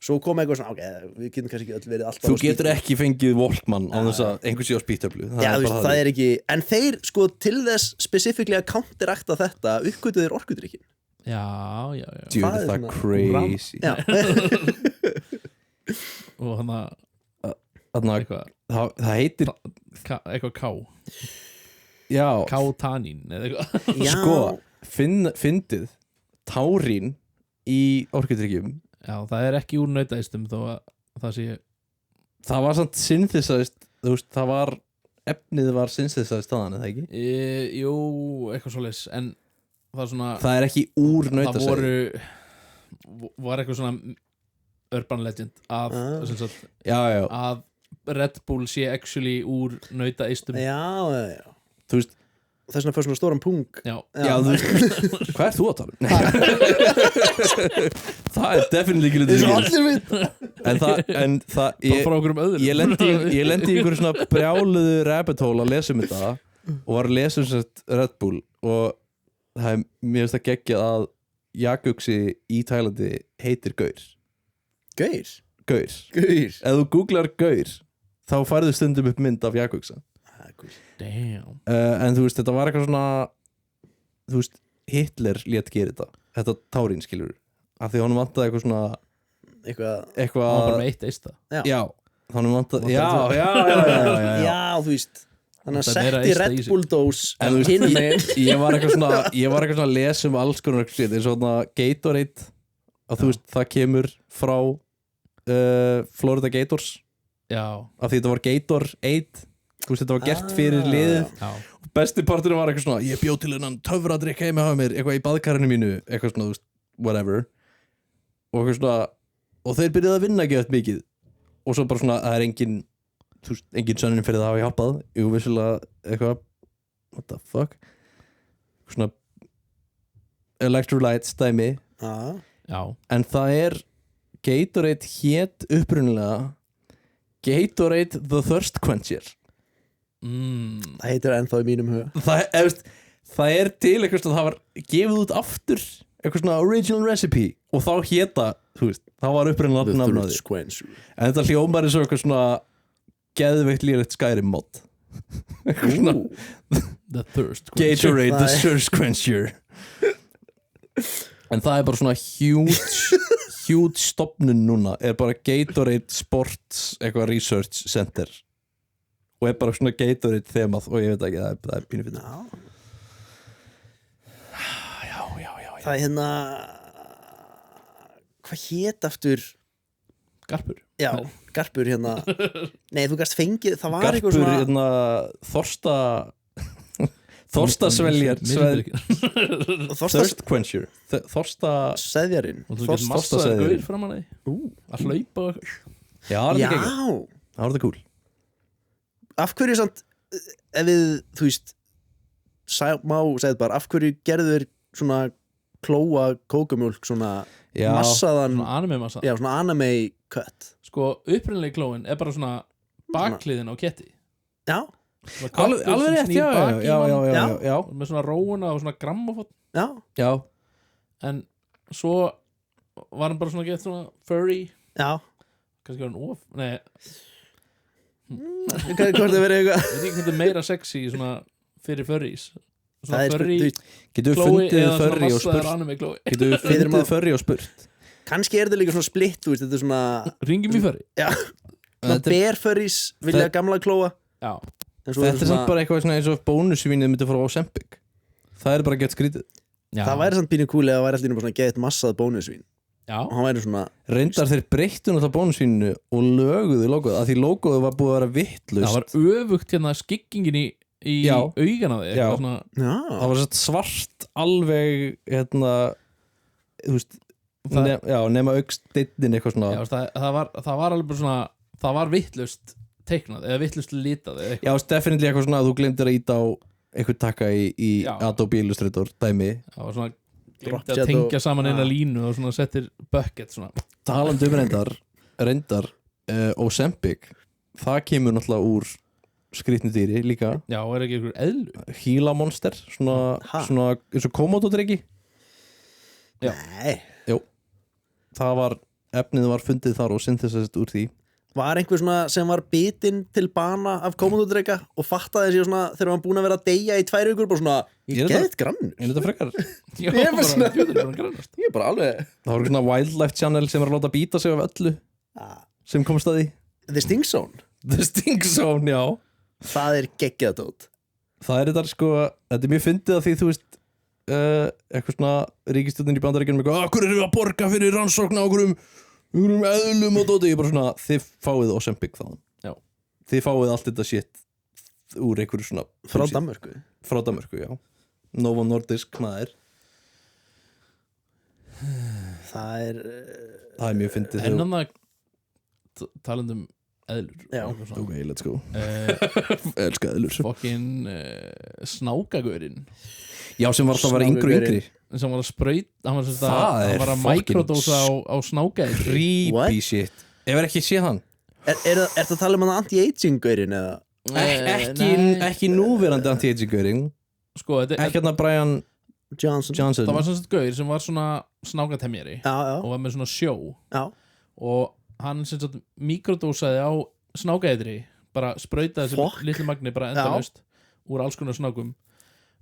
svo kom eitthvað svona, ok, við getum kannski ekki öll verið alltaf þú á getur spýttöflu. ekki fengið Volkmann á þess að einhver sé á spýttöflu Já, þú veist, það er ekki, en þeir sko til þess specifíklega að counterakta þetta uppgötu þeir orkudrykkin já Dude, það er það er svona- crazy Já, og hann að Þarna, eitthvað það heitir eitthvað já, K-tanín eða eitthvað já sko fyndið tárín í orkudrykkjum já, það er ekki úr nautaistum þó að það sé það var samt synthesized þú veist, það var efnið var synthesized staðan, eða ekki? jú, eitthvað svoleiðis en það er svona Það er ekki úr það nautasæði var eitthvað svona urban legend að, sem sagt, Já, já, að Red Bull sé actually úr nautaistum Já, þú veist, þess vegna fyrir svona stóran pung já, já, þú veist Hvað er þú að tala um? Nei. Það er definitely ekki Þess að hlutur allir veit En það bara frá okkur öðrum ég lendi í einhverju svona brjáluðu rabbit hole að lesa um þetta og var að lesa um sett Red Bull og það er mér finnst að gegja að Jakuxi í Tælandi heitir Gaur Gaur Gaur Gaur Ef þú googlar Gaur þá færðu stundum upp mynd af Jakuxa damn en þú veist, þetta var eitthvað svona þú veist, Hitler lét gera þetta tárín skilur af því honum vantaði eitthvað svona Eitthvað hann var bara eitthvað með eitt eista já, honum vantaði já, Vantaði já Já, þú veist Þannig að Það er meira setti eista Red í sig. Bull dós En þú veist, hinum megin ég var eitthvað svona að lesa um alls konar shit, eins og svona Gatorade að þú veist, það kemur frá Florida Gators já, af því þetta var Gatorade þú veist, þetta var gert fyrir liðið já, og besti parturinn var eitthvað svona ég bjóð til hennan töfradrykk heima hafa mér eitthvað í baðkarinu mínu, eitthvað svona, þú veist, whatever og eitthvað svona og þeir byrjuði að vinna ekki eftir mikið og svo bara svona, það er engin þú veist, engin sönnin fyrir það að hafa hjálpað jú, vissulega, eitthvað what the fuck svona electrolytes dæmi Já, já, en það er Gatorade hét upprunnilega Gatorade the Thirst Quencher það heitir ennþá í mínum huga það er til eitthvað svona, það var gefið út aftur eitthvað svona original recipe og þá héta, þú veist, það var upprunnilega The nafnaði, Third Quencher en þetta hljómar er svo eitthvað svona geðveikt lýrætt Skyrim mod eitthvað svona the thirst quencher. Gatorade the Það er- Thirst Quencher en það er bara svona huge stofnun núna er bara Gatorade Sports eitthvað Research Center og er bara svona Gatorade þemað og ég veit ekki, það er pínu fyrir Já Það er hérna Hvað hét aftur garpur Já, garpur hérna Nei, þú gast fengið, það var eitthvað Garpur, svona hérna, Þorstasveljar Thirst Quencher Þorsta Seðjarinn og þú getur Þorsta massaður segir. gaur framan að því að hlaupa og eitthvað. Já, það er Já, ekki það var þetta cool af hverju samt ef við, þú veist má segja bara, af hverju gerðu þeir svona klóa kókumjólk svona Já, massaðan svona anime massa já, svona anime cut sko upprunalegi klóin er bara svona bakliðin á ketti Já, Alveg rétt, já með svona róuna og svona grammofón Já, en svo var hann bara svona gett svona furry já kannski var hann nei, Hvort það verið eitthvað ég veit ekki hvað þetta er meira sexy svona fyrir furries Það svona er furry Getur við Chloe fundið eða svona furry og massaðar spurt anime Chloe Getur við fundið furry og spurt Kannski er þetta líka svona splitt, þú veist, þetta er svona ringjum í furry svona berfurries vilja gamla klóa já, Þetta er samt bara eitthvað svona eins og bónusvínið myndi fara á Ozempic Það er bara gett skrítið já. Það væri samt pínu kúli að það væri allir bara svona geðið massað bónusvín já, og hann væri svona Reyndar þeir breyttu náttúrulega bónusvíninu og löguðu logoð að því logoðu var búið að vera vittlust það var öfugt hérna skiggingin í Já. augan á þig Já. svona, Já, Það var svart alveg hérna þú veist nema augsteinnin eitthvað svona já, það var alveg bara svona það var vittlust teiknað eða vittlust litað eða eitthvað. Já, definitely eitthvað svona að þú glemdir að íta á eitthvað taka í Já. Adobe Illustrator dæmi það var svona glemt Dropshot að tengja og- saman eina línu og svona settir bucket svona talandi reyndar Ozempic það kemur náttúrulega úr skrýtnu dýri líka já, er ekki einhver eðlu Gila Monster Ha? svona eins og Komodo-dryggi nei það var, efnið var fundið þar og synthesized úr því Var einhver svona sem var bitinn til bana af komandodreika og fattaði sér svona þegar hann búin að vera að deyja í 2 vikur bara svona, Ég ég er geðið grannur er þetta frekar? já, Ég er bara svona- grannast Ég er bara alveg Það var svona Wildlife Channel sem var að láta býta sig af öllu sem komst að því The Sting Zone, The Sting Zone, já það er geggjaðdót Það er þetta sko, þetta er mjög fyndið að því þú veist eitthvað svona ríkisstjórnin í Bandaríkjunum eitthvað, hvað erum við að borga fyrir rannsókn á einhverjum eðlum og dóti, ég er bara svona, þið fáið Ozempic þaðan Já. Þið fáið allt þetta shit úr einhverju svona frá Danmörku frá Danmörku, já Novo Nordisk, hvað er Það er það er mjög fyndið en hann að talandum eðlur Já. og eitthvað svona. ok, let's go Eh, elska eðlur fokkin snákagurinn já, sem var alltaf að vera yngri og yngri sem var að spraut hann var, Það hann er var að fucking mikrodósa á snákaðir creepy What? shit ef er ekki séð hann Er það að tala um hann anti-aging-gaurin eða? ekki núverandi anti-aging-gauring sko, þetta, ekki hérna Brian Johnson Johnson það var svona gaur sem var svona snákatemjari Já, já, og var með svona sjó já og hann sem sagt mikrodósaði á snákaðri bara sprautaði Fuck. þessi litlu magni bara endalaust úr alls konar snákum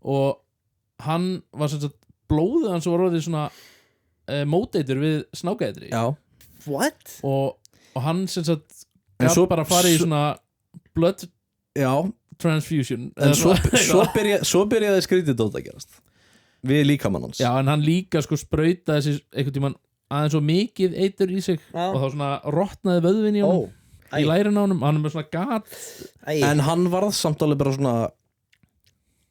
og hann var sem sagt blóðið hans var orðið svona móteitur við snákaðri já What? og hann sem sagt En gaf svo- bara að fara í svona blood já transfusion en eða svo byrjaði skrítið dót að gerast við líkamann hans já en hann líka sko sprautaði þessi einhvern tímann aðeins svo mikið eitur í sig Já. og þá svona rotnaði vöðvin í honum í lærin á honum, hann er með svona gat en hann varð samt alveg bara svona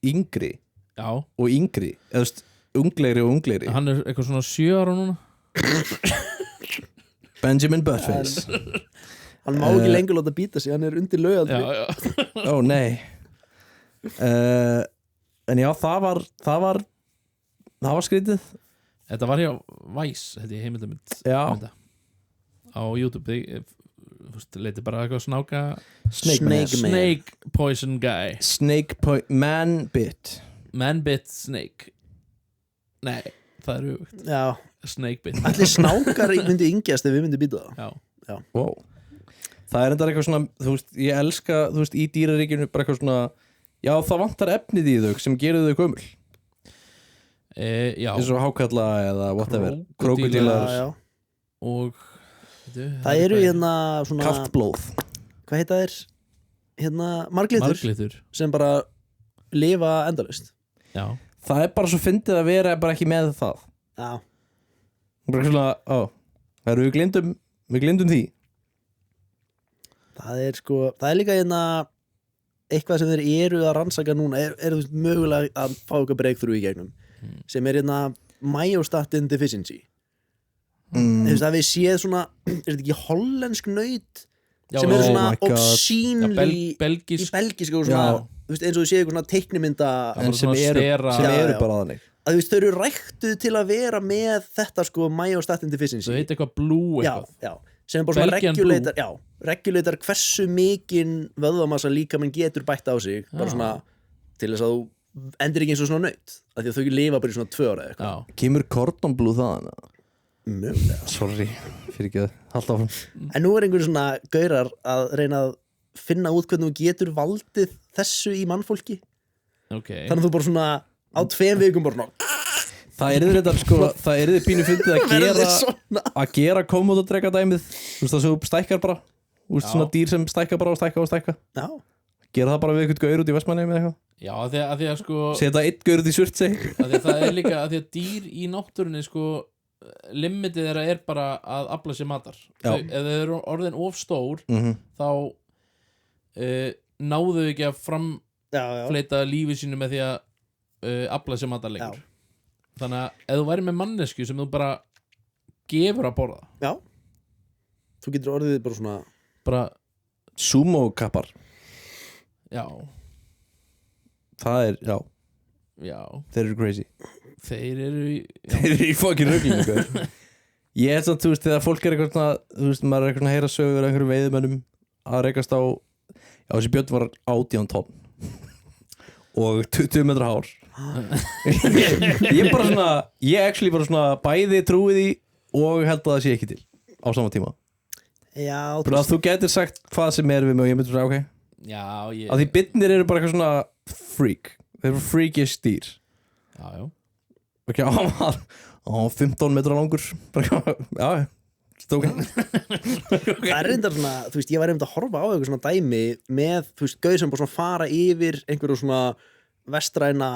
yngri já, og yngri eða þú veist, unglegri og unglegri hann er eitthvað svona 7 ára núna Benjamin Buttface Hann má ekki lengur láta býta sig, hann er undir lögaldri já, já. ó nei en já, það var skrítið Þetta var hjá Vice, þetta er heimildamind Já. á YouTube þið leiti bara eitthvað snáka Snake Man. Snake Poison Guy Man Bit Man Bit Snake Nei, það er auðvitað Já, Snake Bit allir snákar myndu yngjast ef við myndum býta það Já, wow. það er enda eitthvað svona þú veist, ég elska, þú veist, í dýraríkjunu bara eitthvað svona, já það vantar efnið í þau sem gerir þau gömul já eins og hákalla eða whatever Krókódílar. krókudílar, Já, já. Og Það eru hérna svona kalt blóð Hvað heita þeir? Hérna marglitur Marglitur sem bara lifa endalaust Já, það er bara svo fyndið að vera bara ekki með það Já, bara svona, það eru við glindum því það er sko Það er líka hérna eitthvað sem þeir eru að rannsaka núna er þú veist mögulega að fá eitthvað breakthrough í gegnum sem er hérna myostatin deficiency Þú veist að við séð svona er þetta ekki hollensk naut já sem eru oh svona my God. obscenely í Belgisk belgiska og svona Já. þú veist, eins og þú séð eitthvað svona teiknimynda en bara sem svona eru, stera- sem Já, eru já. bara þannig að þú veist, þau eru ræktuð til að vera með þetta sko myostatin deficiency Það heit eitthvað blue já, eitthvað já, sem er bara svona Belgian reguleitar hversu mikinn vöðvamassa líkaminn getur bætt á sig bara svona til þess að þú endur ekki eins og svona naut af því að þau lifa bara í svona 2 ára eða eitthvað. Kemur Cordon Bleu þaðan? Mögulega. Sorry, fyrir ekki að halda áfram. En nú er einhver svona gaurar að reyna að finna út hvernig þú getur valdið þessu í mannfólki. Okay. Þannig að þú bara svona á 2 vikum bara svona Það er þetta sko, það er þið pínu fyndið að gera komótodrega dæmið. Þú veist það sem þú stækkar bara. Þú veist svona dýr sem stækkar bara og stækka. Já. Gera það bara við eitthvað gaur út í Vestmannaeyjum eða eitthvað. Já, að því að sko Setja 1 gaur út í Surtsey. Það er líka að því að dýr í náttúrunni sko limitið þeirra er bara að afla sér matar. Ef þau eru orðin of stór þá náðu ekki að framfleita lífi sínu með því að afla sér matar lengur. Þannig að ef þú væri með mannesku sem þú bara gefur að borða. Já. Þú getur orðið bara svona bara sumo kappar. Já. Það er, Já. Þeir eru crazy. Þeir eru í fucking ruglinu. Ég er svona, þú veist, þegar fólk er eitthvað svona, þú veist, maður er eitthvað að heyra sögur af einhverjum veiðimönnum að rekast á þessi björn var 18 tonn og 20 metra hár. Ég bara svona, ég actually bara svona bæði trúið því og held að það sé ekki til á sama tíma. Já. Bara að þú getur sagt hvað sem er við mig og ég myndi svona, ok. Já, að því bitnir eru bara eitthvað svona freak. Þeir eru freakish dýr. Já. Ok, á 15 metra langur. Já, stók. Það er reyndar svona, þú veist, ég var reyndar að horfa á eitthvað svona dæmi með, þú veist, gauð sem bara svona fara yfir einhverju svona vestræna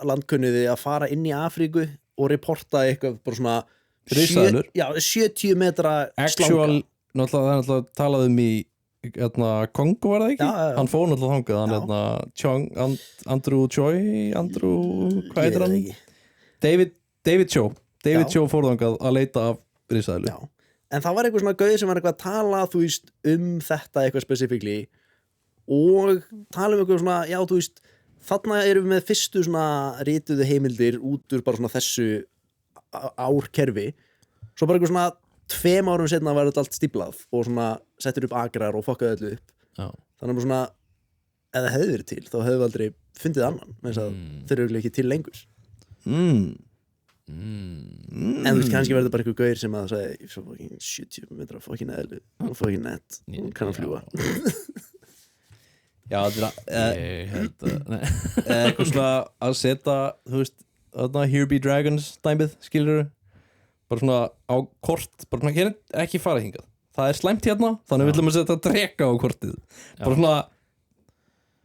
landkunniði að fara inn í Afríku og reporta eitthvað bara svona risaðlur. 70 metra actual, náttúrulega talað í Kongo var það ekki? Já. Hann fór náttúrulega þangað Andrew Choi hvað heitir hann? David Cho Cho fór þangað að leita af risaðlu. Já, en það var eitthvað svona gauð sem var eitthvað að tala, þú veist, þetta eitthvað specifíkli og tala eitthvað svona, já, þú veist þarna erum við með fyrstu svona rituðu heimildir út úr bara svona þessu árkerfi, svo bara eitthvað svona 2 árum setna var þetta allt stíplað og svona settur upp agrar og fokkaði öllu upp. Já. Þannig að svona ef það hefði verið til, þá hefði við aldrei fundið annan, með þess að þeir eru ekki til lengur. En þú veist, kannski verður bara eitthvað gaur sem að sagði, svo fokkin 70 metra fokkin eðlu og fokkin nett og kann að fljúa. Já, þetta er eitthvað svona að setja, þú veist, Here Be Dragons dæmið, skilurðu, bara svona á kort, bara svona, hér er ekki farið hingað, það er slæmt hérna, þannig viljum við setja dreka á kortið, bara svona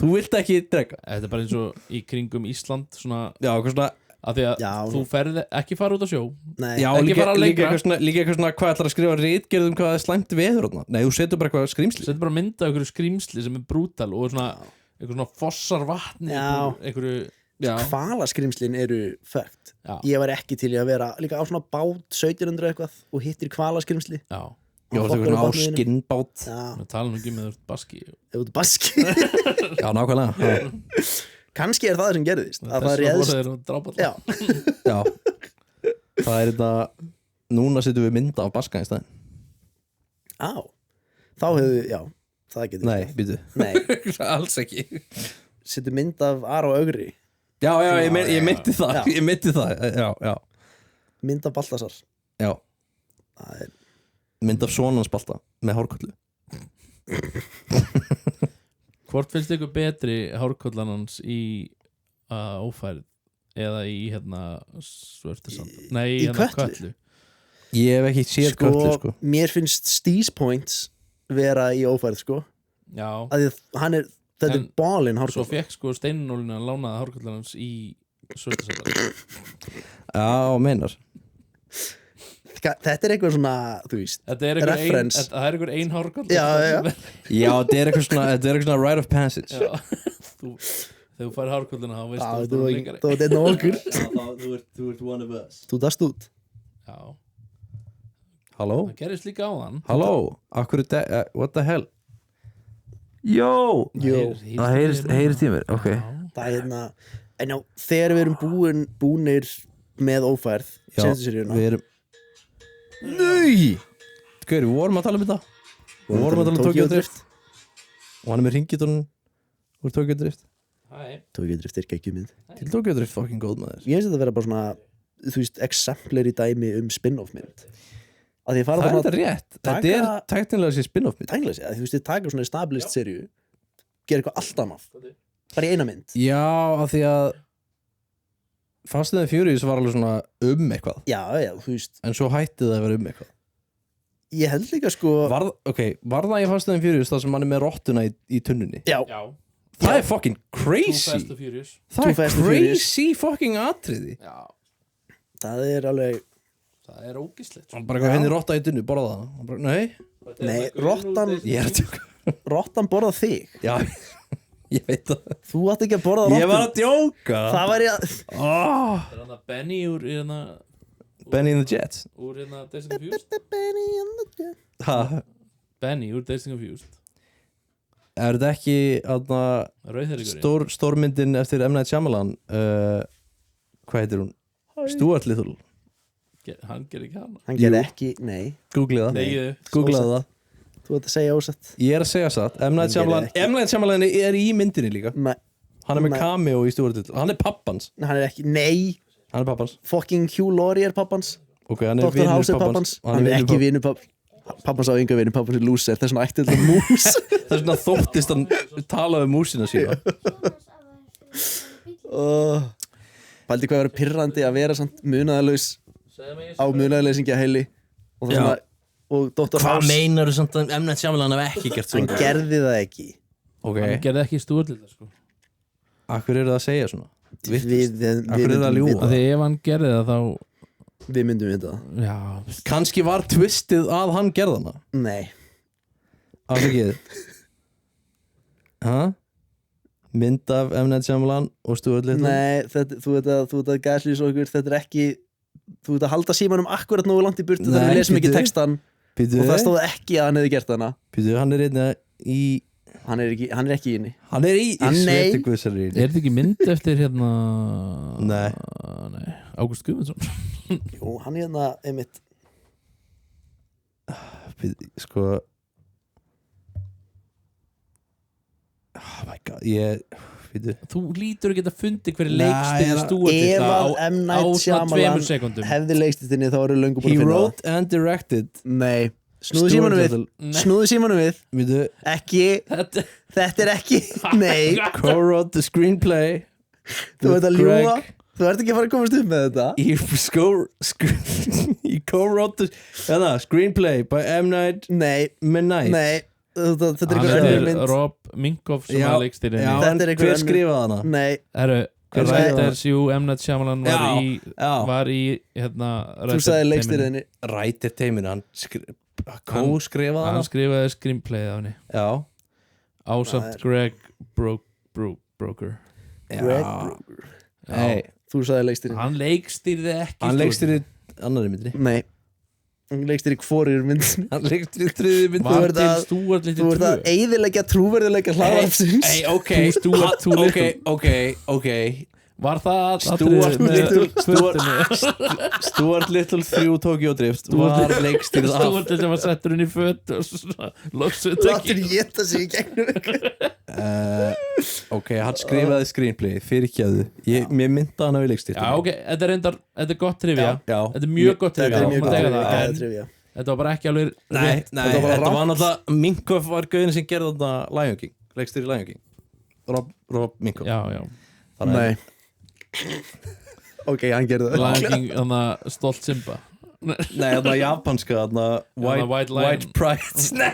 þú vilt ekki dreka. Þetta er bara eins og í kringum Ísland svona, já, eitthvað svona að því að þú ferð ekki fara út á sjó. Nei. Já, líka eitthvað svona hvað ætlar að skrifa ritgerð hvað er slæmt veður. Nei, þú setur bara eitthvað skrýmsli. Setur bara mynda eitthvað skrýmsli sem er brútal og svona eitthvað svona fossar vatni einhverju. Hvalaskrimslin eru fucked. Ég var ekki til í að vera líka á svona bát 1700 eitthvað og hittir hvalaskrimsli. Já, það er svona á skinnbát. Tala nú ekki með þú ert baski. Þú ert baski. Já, nákvæmlega. Kannski er það sem gerðist að það réðst. Já. Það er þetta. Núna setjum við mynda á baska í staðinn. Þá hefðu, já, það getur. Nei, býtu. Nei, alls ekki. Setjum mynd af Ara og Ögri. Já, ég myndi það. Ég myndi það, já. Mynd af Baltasar. Já. Mynd af sonans Balta með hárkollu. Hvort finnst ykkur betri hárkollan hans í ófærð eða í Svörtusand? Nei, í Kötlu. Ég hef ekki séð Kötlu, sko. Mér finnst Steez Points vera í ófærð, sko. Já. Þetta er ballinn hárkollan. Svo fekk sko steinnólinu að lánaði hárkollan hans í Svörtusand. Já, meinar. Þetta er eitthvað svona, þú veist, reference. Það er eitthvað ein hárkoll. Já, þetta er eitthvað svona rite of passage. Já, þegar þú fær hárkollina þá veist þú ert einn og okkur. Þú ert one of us. Þú dast út. Já. Halló? Það gerist líka á hann. Halló? What the hell? Jó. Það heyrist í mér, ok. Það er hérna, en já, þegar við erum búnir með ófærð, senstu seríuna. Við erum Nei! Gauri, við vorum að tala um þetta. Við vorum að tala um Tokyo Drift. Og hann með ringitónun úr Tokyo Drift. Tokyo Drift geggjum mynd. Til Tokyo Drift fucking góð maður. Ég finnst þetta að vera bara svona, þú veist, exemplar í dæmi spin-off mynd. Að því að fara Það er bara þetta rétt. Þetta er teknilega sér spin-off mynd. tæknilega sér, þú veist, þið taka svona established serju, gera eitthvað allt annað. Bara í eina mynd. Já, af því að Fast and the Furious var alveg svona eitthvað. Já, þú veist. En svo hætti það að vera eitthvað. Ég held líka sko... Var það í Fast and the Furious það sem hann er með rottuna í tunnunni? Já. Það er fucking crazy. Too Fast and Furious. Það er crazy fucking atriði. Já. Það er alveg... Það er ógislegt. Hann bara henni rotta í tunnu, borða það. Hann bara, Nei, rottan... Ég er að tjóka. Rottan borða þig. Já, ég veit það. Þú átt ekki að borða rottan. Ég var að djóka. Það var ég að... Það er hann að Benny úr Benny and the Jets. Úr Dazed and Confused. Benny and the Jet. Ha, Benny úr Dazed and Confused. er þetta ekki Rauðherringurinn. stórmyndin eftir M. Night Shyamalan? Hvað heitir hún? Stuart Little. Hann ger ekki hann. Hann gerði ekki, nei. Googlið það. Nei, Googlaði það. Þú ert að segja ósatt. Ég er að segja satt. M. Night Shyamalan. gerði M. Night Shyamalan er í myndinni líka. Nei, Hann er með Nei. cameo í Stuart Little. Hann er pappans. hann er ekki, nei. Hann er pappans. Fucking Hugh Laurie er pappans. Ok, hann er Dr. vinur House er pappans. pappans. Hann er ekki vinur pappans. Pappans á ynga vinur, pappans er loser. Það er svona ætti þetta mús. Það er svona þóttist hann tala við músina sína. Pældi hvað verið pirrandi að vera samt munaðarlaus á munaðarleysingja heili. Og það Já. svona, og Dr. House, meinar þú samt að M. Night Shyamalan hef ekki gert hann gerði það ekki. Ok, Hann gerði ekki stúrlita sko. akkur eru það að segja svona? Við Akkur er það að ljúga? Af því ef hann gerði það þá Við myndum við það. Já, Kanski var twistið að hann gerðana. Nei. Afsakið. Ha? Mynd af M. Night Shyamalan og Stuart Little. Nei, þú veit að gæslýs okkur, þetta er ekki, þú veit að halda símanum akkurat nógu langt í burtu Nei, þannig við lesum ekki bíddu. textan Pítu, og það stóð ekki að hann hefði gert hana. hann er einnig í... Hann er ekki í inni. Hann er í Nei. sveti guðsar í er þetta ekki mynd eftir hérna Nei. Nei, Ágúst Guðmundsson. Jú, hann er hérna einmitt. Sko... Oh my god, Pítu. Þú lítur ekki að fundi hverju Nei, leikstir ég- stúrlita Ef á að M. Night svona Shyamalan 2 sekundum. hefði leikstist inni þá eru löngu búin He að finna wrote and directed það. Nei. Snúðu Stuart símanum við. Little. Nei. Snúðu símanum við. Pítu, Ekki. Þetta Þetta er ekki. Nei. co-wrote the screenplay. Þú ert að ljúga. Greg. Þú ert ekki að fara að komast upp með þetta. He co-wrote the screenplay by M. Night Nei. Midnight. Nei. Þetta er Hann eitthvað önnur er mynd. Rob Minkoff sem Já, að leikstir Já, Þetta en er einhver hver önnur- skrifaði hana? Nei. Hver Hver skrifaði Riders, jú, M. Night Shyamalan Já. var í hérna Þú sagði leikstýrið henni. Writer teiminu, hann co-skrifaði Hann hana. skrifaði screenplayið á henni Já. ásamt Greg Broker. Greg Já. Brugger. Hey, Þú sagði leikstýrið. Hann leikstýrði ekki hann leikstir í annari myndri. Nei. Hann leikstýrið hvorir myndin. Hann leikstir í þriði myndri. Var ert til að- Stuart Little Þú ert að 2. eyðileggja trúverðuleika hlaðvarpsins. Hey, ok. Þú Stuart Too Little. Ok. Var það Stuart Little Stuart Stuart Little 3 Tokyo Drift var leikstir af. Stuart Little sem var settur inn í föt og svona loksuð Láttur ekki. geta sig í gegnum. Ok, hann skrifaði screenplay fyrirkjæðu. Mér mynda hann að við leikstir. Já, ok, þetta er gott trivia. Já. Þetta er mjög gott Þetta trivia. er mjög má gott segja trivia. það, Það en er trivia. Þetta var bara ekki alveg Nei, rétt. nei, Þetta var þetta rangt. var náttúrulega Minkoff var gauðin sem gerði þetta Lion King, leikstir í Lion King. Rob Minkoff. Já, já. Nei. Ok, hann gerði það. Lion King, þannig að stolt Simba. Nei, þarna japanska, þarna White Lion. White Pride. Nei,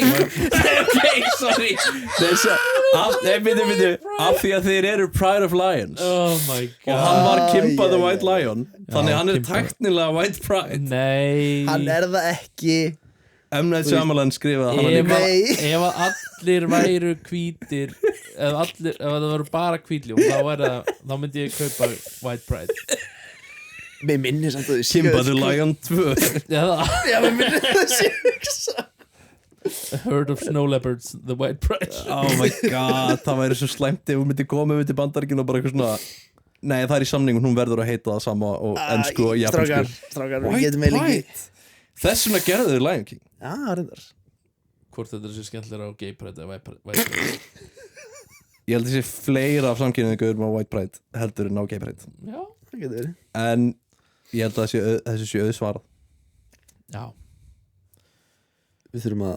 ok, sorry. Nei, byrju, af því að þeir eru Pride of Lions. Oh my god. Og hann var Kimba the já, White já. Lion. Þannig hann er Kimba. tæknilega White Pride. Nei. Hann er það ekki. M. Night Shyamalan skrifaði hann Ef líka. að- ef að allir væru hvítir ef það voru bara hvítljóm þá myndi ég kaupa White Pride. Mér minnir samt að þið Kimba the Lion 2. Eða Já, mér minnir það séu. A Herd of Snow Leopards, The White Pride. Oh my god, það væri svo slæmt ef hún myndi koma við til Bandaríkinn og bara eitthvað svona. Nei, það er í samningun, hún verður að heita það sama og ensku og japansku. Strákar, við White getum eiginlega Pride. ekki. Þess vegna gerðu þau Lion King. Já, reyndar. Hvort þetta sé skemmtilega á Gay Pride eða White Pride. Ég held að sé fleira af samkynniðum gauðum á White Pride heldur en á Gay Pride. Já. Það getur verið. En ég held að þessu sé auðsvarað. Já. Við þurfum að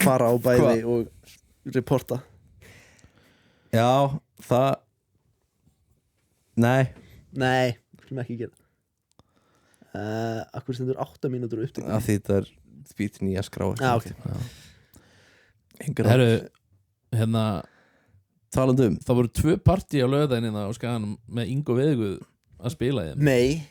fara á bæði og reporta. Já, það Nei, við þurfum ekki að gera. Akkur stendur 8 mínútur á upptökum. af því þetta er spýt nýja skrá. Já, ok. Engar Herru, hérna talandi það voru 2 partí á laugardaginn á Skaganum með Ingo Veðguð að spila í þeim Nei.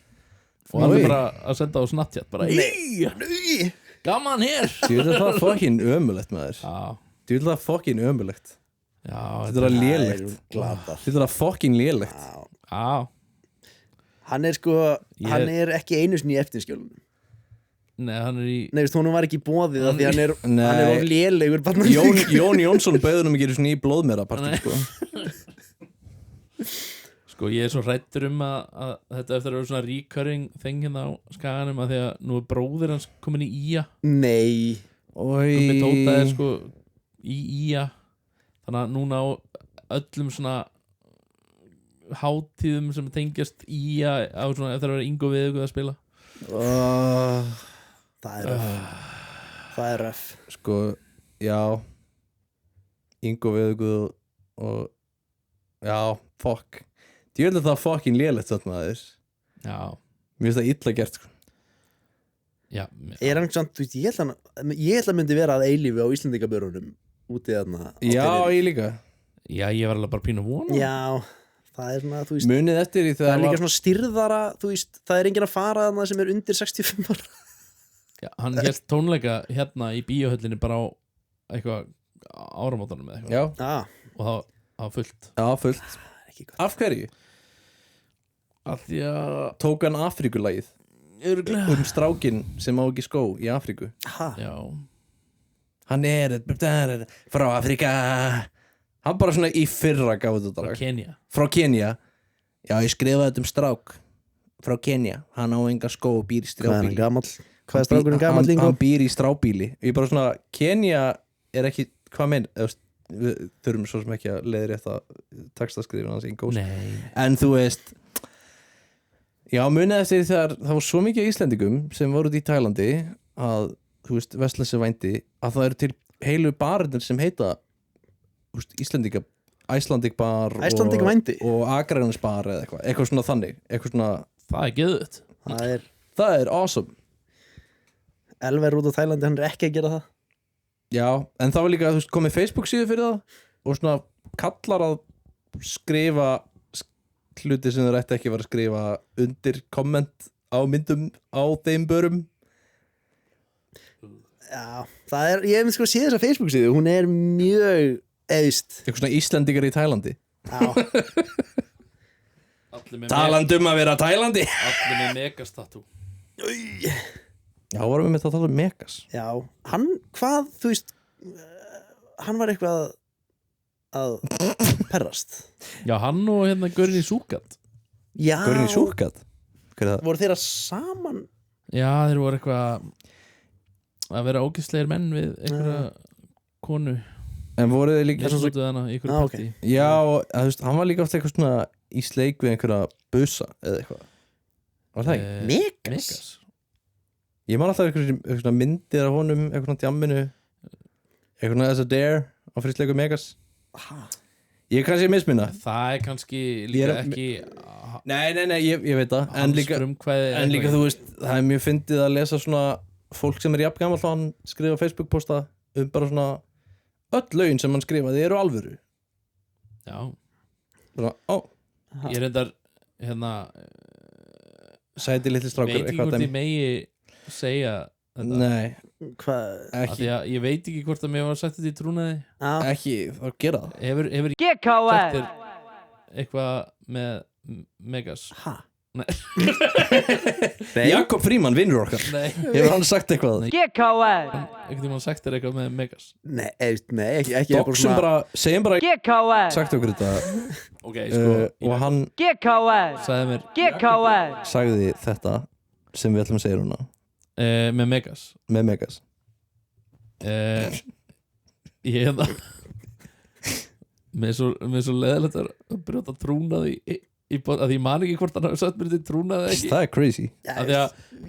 og hann Oj. er bara að senda á Snapchat bara Nei. gaman hér. Þú veit að það er fucking ömulegt maður. Já, Þú veit að það er fucking ömulegt. já, Þetta er að lélegt. Glata. Þetta er að fucking lélegt. já. Hann er sko, hann er ekki einu sinni í eftirskjölunum. Nei, hann er í Nei, veist, honum var ekki boðið af því hann er Nei. of lélegur Jón Jónsson bauður um að gera svona í blóðmera partí, sko. Sko, ég er svo hrættur að þetta eftir að vera svona recurring thing hérna á Skaganum að því að nú er bróðir hans komin í IA. Nei. Gummi Tóta er sko í IA. Þannig að núna á öllum svona hátíðum sem tengjast IA á svona eftir að vera Ingo Veðguð að spila. Það er röf. Það er röf. Sko, já Ingo Veðuguð og já, fuck. Ég vil að það er fucking lélegt satt maður. Já. Mér finnst það illa gert, sko. Já. Er hann samt, þú veist, ég held að myndi vera að eilífi á Íslendingabörunum úti þarna. Já, ég líka. Já, ég var alveg bara pínu vona. Já, það er svona, þú veist, Munið eftir því það er þegar líka svona styrðara, þú veist, það er enginn að fara þarna sem er undir 65 ára. Já, hann hélt tónleika hérna í bíóhöllinni bara á eitthvað áramótanum eða eitthvað. Já, Og það var fullt. já, fullt. Ekki gott. Af hverju? Af því að Tók hann Afríkulagið strákinn sem á ekki skó í Afríku. Ha? Já. Hann er frá Afríka. Hann bara svona í fyrra gaf þetta Frá dag. Kenya. Frá Kenya. Já, ég skrifaði þetta strák frá Kenya. Hann á enga skó og býr í Hvað er hann strábíli. gamall? Hvað er strákurinn gamall, Ingo? Hann býr í strábíli. Ég bara svona, Kenya er ekki, hvað mein, við þurfum svo sem ekki að leiðri þetta textaskrifin hans Ingós. Nei. En þú veist, já, munið eftir þegar það var svo mikið Íslendingum sem voru út í Tælandi að, þú veist, vestleysi vændi að það eru til heilu barirnir sem heita, þú veist, Icelandic bar Icelandic vændi? og Akranes bar eða eitthvað svona þannig, eitthvað svona, Það er geðut. Það er awesome. Elver út á Tælandi, hann er ekki að gera það. Já, en það var líka, þú veist, komið Facebook síðu fyrir það og svona kallar að skrifa hluti sem þeir ætti ekki að vera að skrifa undir komment á myndum á þeim börum. Já, það er, ég hef sko séð þessa Facebook síðu, hún er mjög eðist. Eitthvað svona Íslendingar í Tælandi. Já, Talandi um að vera Tælandi. Allir með megastatú. Já, vorum við með það að tala um Megas. já, hann, hvað, þú veist, hann var eitthvað að perrast. Já, hann og hérna Gurni Súkat. Já, Gurni Súkat. Hver er það? voru þeirra saman? Já, þeir voru eitthvað að vera ógeðslegir menn við einhverja konu. En voru þið líka Ég svo svolítið hana í einhverju Ah, ok. partí. Já, þú veist, hann var líka oft eitthvað svona í sleik við einhverja busa eða eitthvað. Var það ekki? Megas? Megas. Ég man alltaf eitthvað svona myndir af honum, eitthvað svona djamminu, eitthvað svona þess að dare á frísleiku Megas. Ég er kannski að misminna. Það er kannski Ég líka er- ekki Nei, ég veit það. En líka, frumkvæði þú veist, það er mjög fyndið að lesa svona fólk sem er jafn gamall og hann skrifa Facebook-posta bara svona öll lögin sem hann skrifaði eru alvöru. Já, Svona, ég er reyndar hérna, sæti litli strákur, veit ekki hvort ég megi segja þetta. Nei, Hvað? Af ekki, því að ég veit ekki hvort að mér var sagt þetta í trúnaði. Já, ekki, þá gera það. Hefur sagt GKR þér eitthvað með Megas? ha? Nei. Jakob Fríman, vinnur okkar. Nei. Hefur hann sagt eitthvað? GKR Ekkert tíma sagt þér eitthvað með Megas? Nei, ekki Doxum bara, segjum bara GKR sagt okkur þetta Ok, sko, og hann GKR sagði mér GKR sagði þetta sem við ætlum að segja núna Með Megas Með Megas Ég hefða Mér er svo leðilegt að brjóta trúnað að ég man ekki hvort hann hafi sagt mér til trúnað eða ekki Það er crazy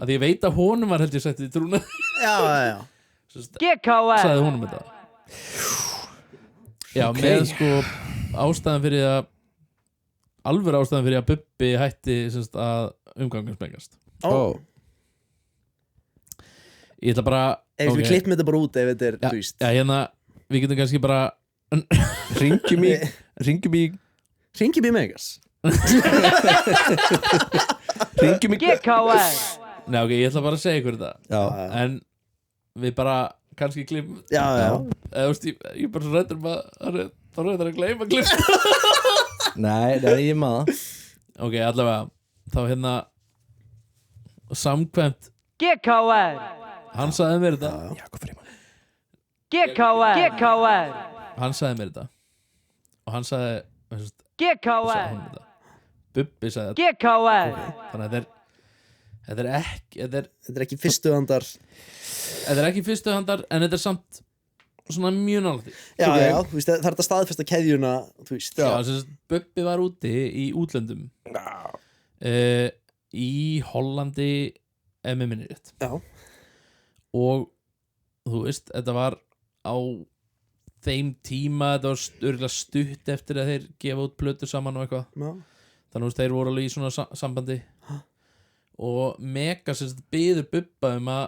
að ég veit að honum var held ég sagt til trúnað Já sagði honum þetta Já, Okay. með sko ástæðan fyrir að alveg ástæðan fyrir að Bubbi hætti semst, að umgangast Megast Ég ætla bara Við klippum þetta bara út ef þetta er þú veist. Já, hérna, við getum kannski bara Ringjum í Hringjum í Megas Ringjum í GKS Nei, ok, ég ætla bara að segja ykkur þetta Já, En við bara kannski klippum Já Eða, veist, ég er bara svo rættur þá rættur að gleyma klipp nei, ég maður Ok, allavega þá hérna samkvæmt GKS hann sagði mér þetta Jakob Fríman GKS hann sagði mér þetta og hann sagði sagði GKS honum þetta Bubbi sagði þetta GKS þannig að þetta er ekki Þetta er ekki fyrstu handar þetta er ekki fyrstu handar en þetta er samt svona mjög nálægt því. Já, já, þú veist, það er þetta staðfesta keðjuna þú veist. Já, sem sagt, Bubbi var úti í útlöndum í Hollandi ef mér minnir rétt Já. og þú veist, þetta var á þeim tíma, þetta var örugglega stutt eftir að þeir gefa út plötur saman og eitthvað Já. þannig að þeir voru alveg í svona sambandi og Megas biður Bubba að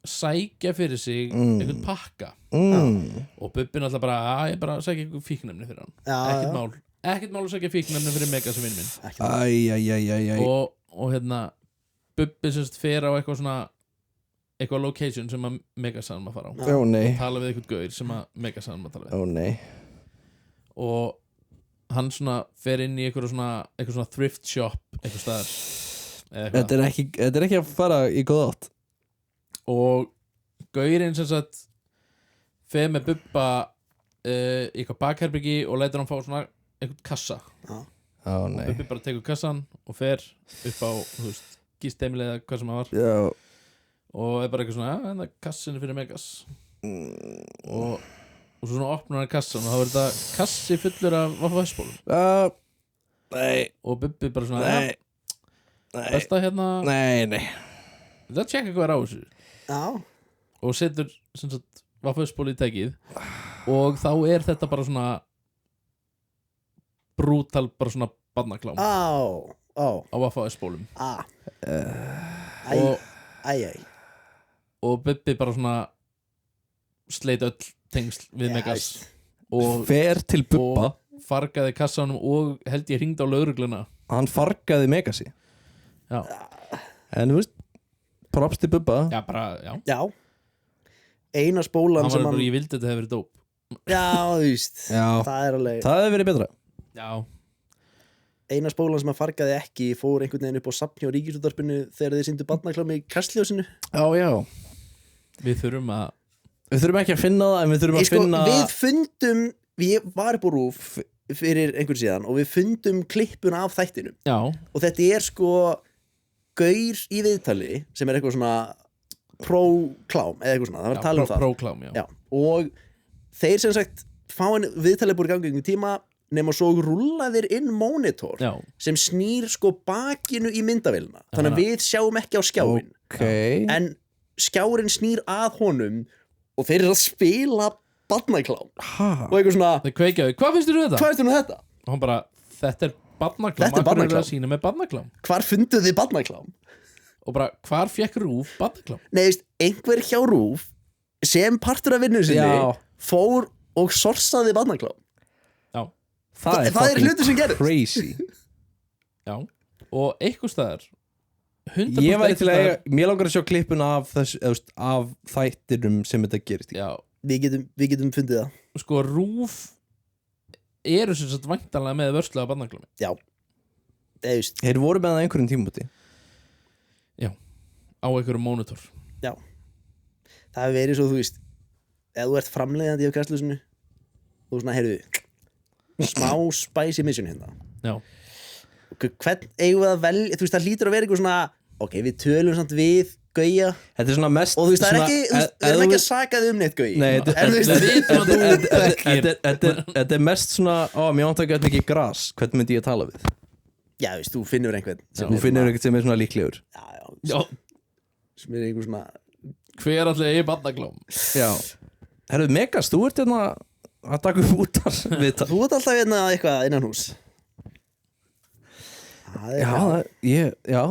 sækja fyrir sig einhvern pakka og Bubbi náttúrulega bara að ég bara sækja einhvern fíknefni fyrir hann ekkert mál að sækja fíknefni fyrir Megas sem vinur minn og hérna Bubbi fer á eitthvað svona eitthvað location sem að Megas sagði að fara á Ó nei og tala við eitthvað gaur sem að Megas sagði að tala við Ó nei og hann svona fer inn í eitthvað svona thrift shop eitthvað staðar Þetta er ekki að fara í góð átt og gaurinn sem sagt fer með Bubba í eitthvað bakherbyggi og lætur hann fá svona eitthvað kassa Ó nei Bubbi bara tekur kassan og fer upp á þú veist, gístheimili eða hvað sem það var Já og er bara eitthvað svona en það er kassin fyrir Megas og svo svona opnar hann kassan og þá er þetta kassi fullur af vaffahæsbólum Nei og Bubbi bara svona Nei besta hérna Nei það tjekka hvað er á þessu Já. og setur vaffahæsból í tekið og þá er þetta bara svona brútal bara svona barnaklám á vaffahæsbólum og Bubbi bara svona sleit öll tengsl við Megas og Fer til Bubba og fargaði kassanum og held ég hringdi á lögregluna Hann fargaði Megasi já, En þú veist Props til Bubba já bara, já Já. Eina spólan hann var sem bara, ég vildi þetta hefur verið dóp Já, þú veist Já Það er alveg Það hefði verið betra já, Eina spólan sem að fargaði ekki fór einhvern veginn upp á safni á Ríkisútvarpinu þegar þeir sýndu barnaklámi í kastljósinu Já við þurfum að Við þurfum ekki að finna það En við þurfum að finna Við fundum Við varum upp á RÚV fyrir einhvern síðan og við fundum klippuna af þættinum já, og þetta er sko gaur í viðtali sem er eitthvað svona pro-klám eða eitthvað svona, það var að tala um það próklám, já. Já. Og þeir sem sagt fá en viðtalið búið í gangi einhvern tíma nema svo rúllaðir inn monitor Já. sem snýr sko bakinu í myndavélina þannig að við sjáum ekki á skjáin en skjárin snýr að honum og þeir eru að spila barnaklám og eitthvað svona þeir kveikjaði, hvað finnst þér um þetta? hvað veistu um þetta? og hann bara, þetta er barnaklám Þetta er barnaklám. að sína með barnaklám Hvar funduð þið barnaklám? og bara, hvar fekk Rúf barnaklám? Nei, veist, einhver hjá RÚV sem partur af vinnu sinni Já. fór og sorsaði barnaklám já, Það er fucking hlutur sem gerist. Crazy já og eitthvað staðar 100% Ég væri til að einhvers Mér langar að sjá klippun af þess af þættinum sem þetta gerist í staðar- Við getum fundið það já, sko Rúf eru sem sagt væntanlega með vörslu af barnaklámi Já Eða, veist, Þeir voru með það einhverjum tímúti á einhverjum monitor það hefur verið svo, þú veist ef þú ert framleiðandi af kastljósinu þú svona, heyrðu smá spicy mission hérna já, hvern eigum við að velja, þú veist, það hlýtur að vera eitthvað svona ok, við tölum samt við Gauja Þetta er svona mest og þú veist, það er svona- ekki, þú veist, við erum ekki að saka þig neitt Gauji Nei, en þú veist, Við vitum að þú þekkir þetta er mest svona mér vantar ekki mikið gras, hvernig myndi ég tala við? já, þú veist, þú finnur einhvern sem Þú er finnur svona- ekkert sem er svona líklegur Já, sem er einhver svona hver allir í barnaglóm Já Herru, Megas, þú ert hérna að taka upp út af viðtal. þú ert alltaf hérna eitthvað innan hús það er Já, já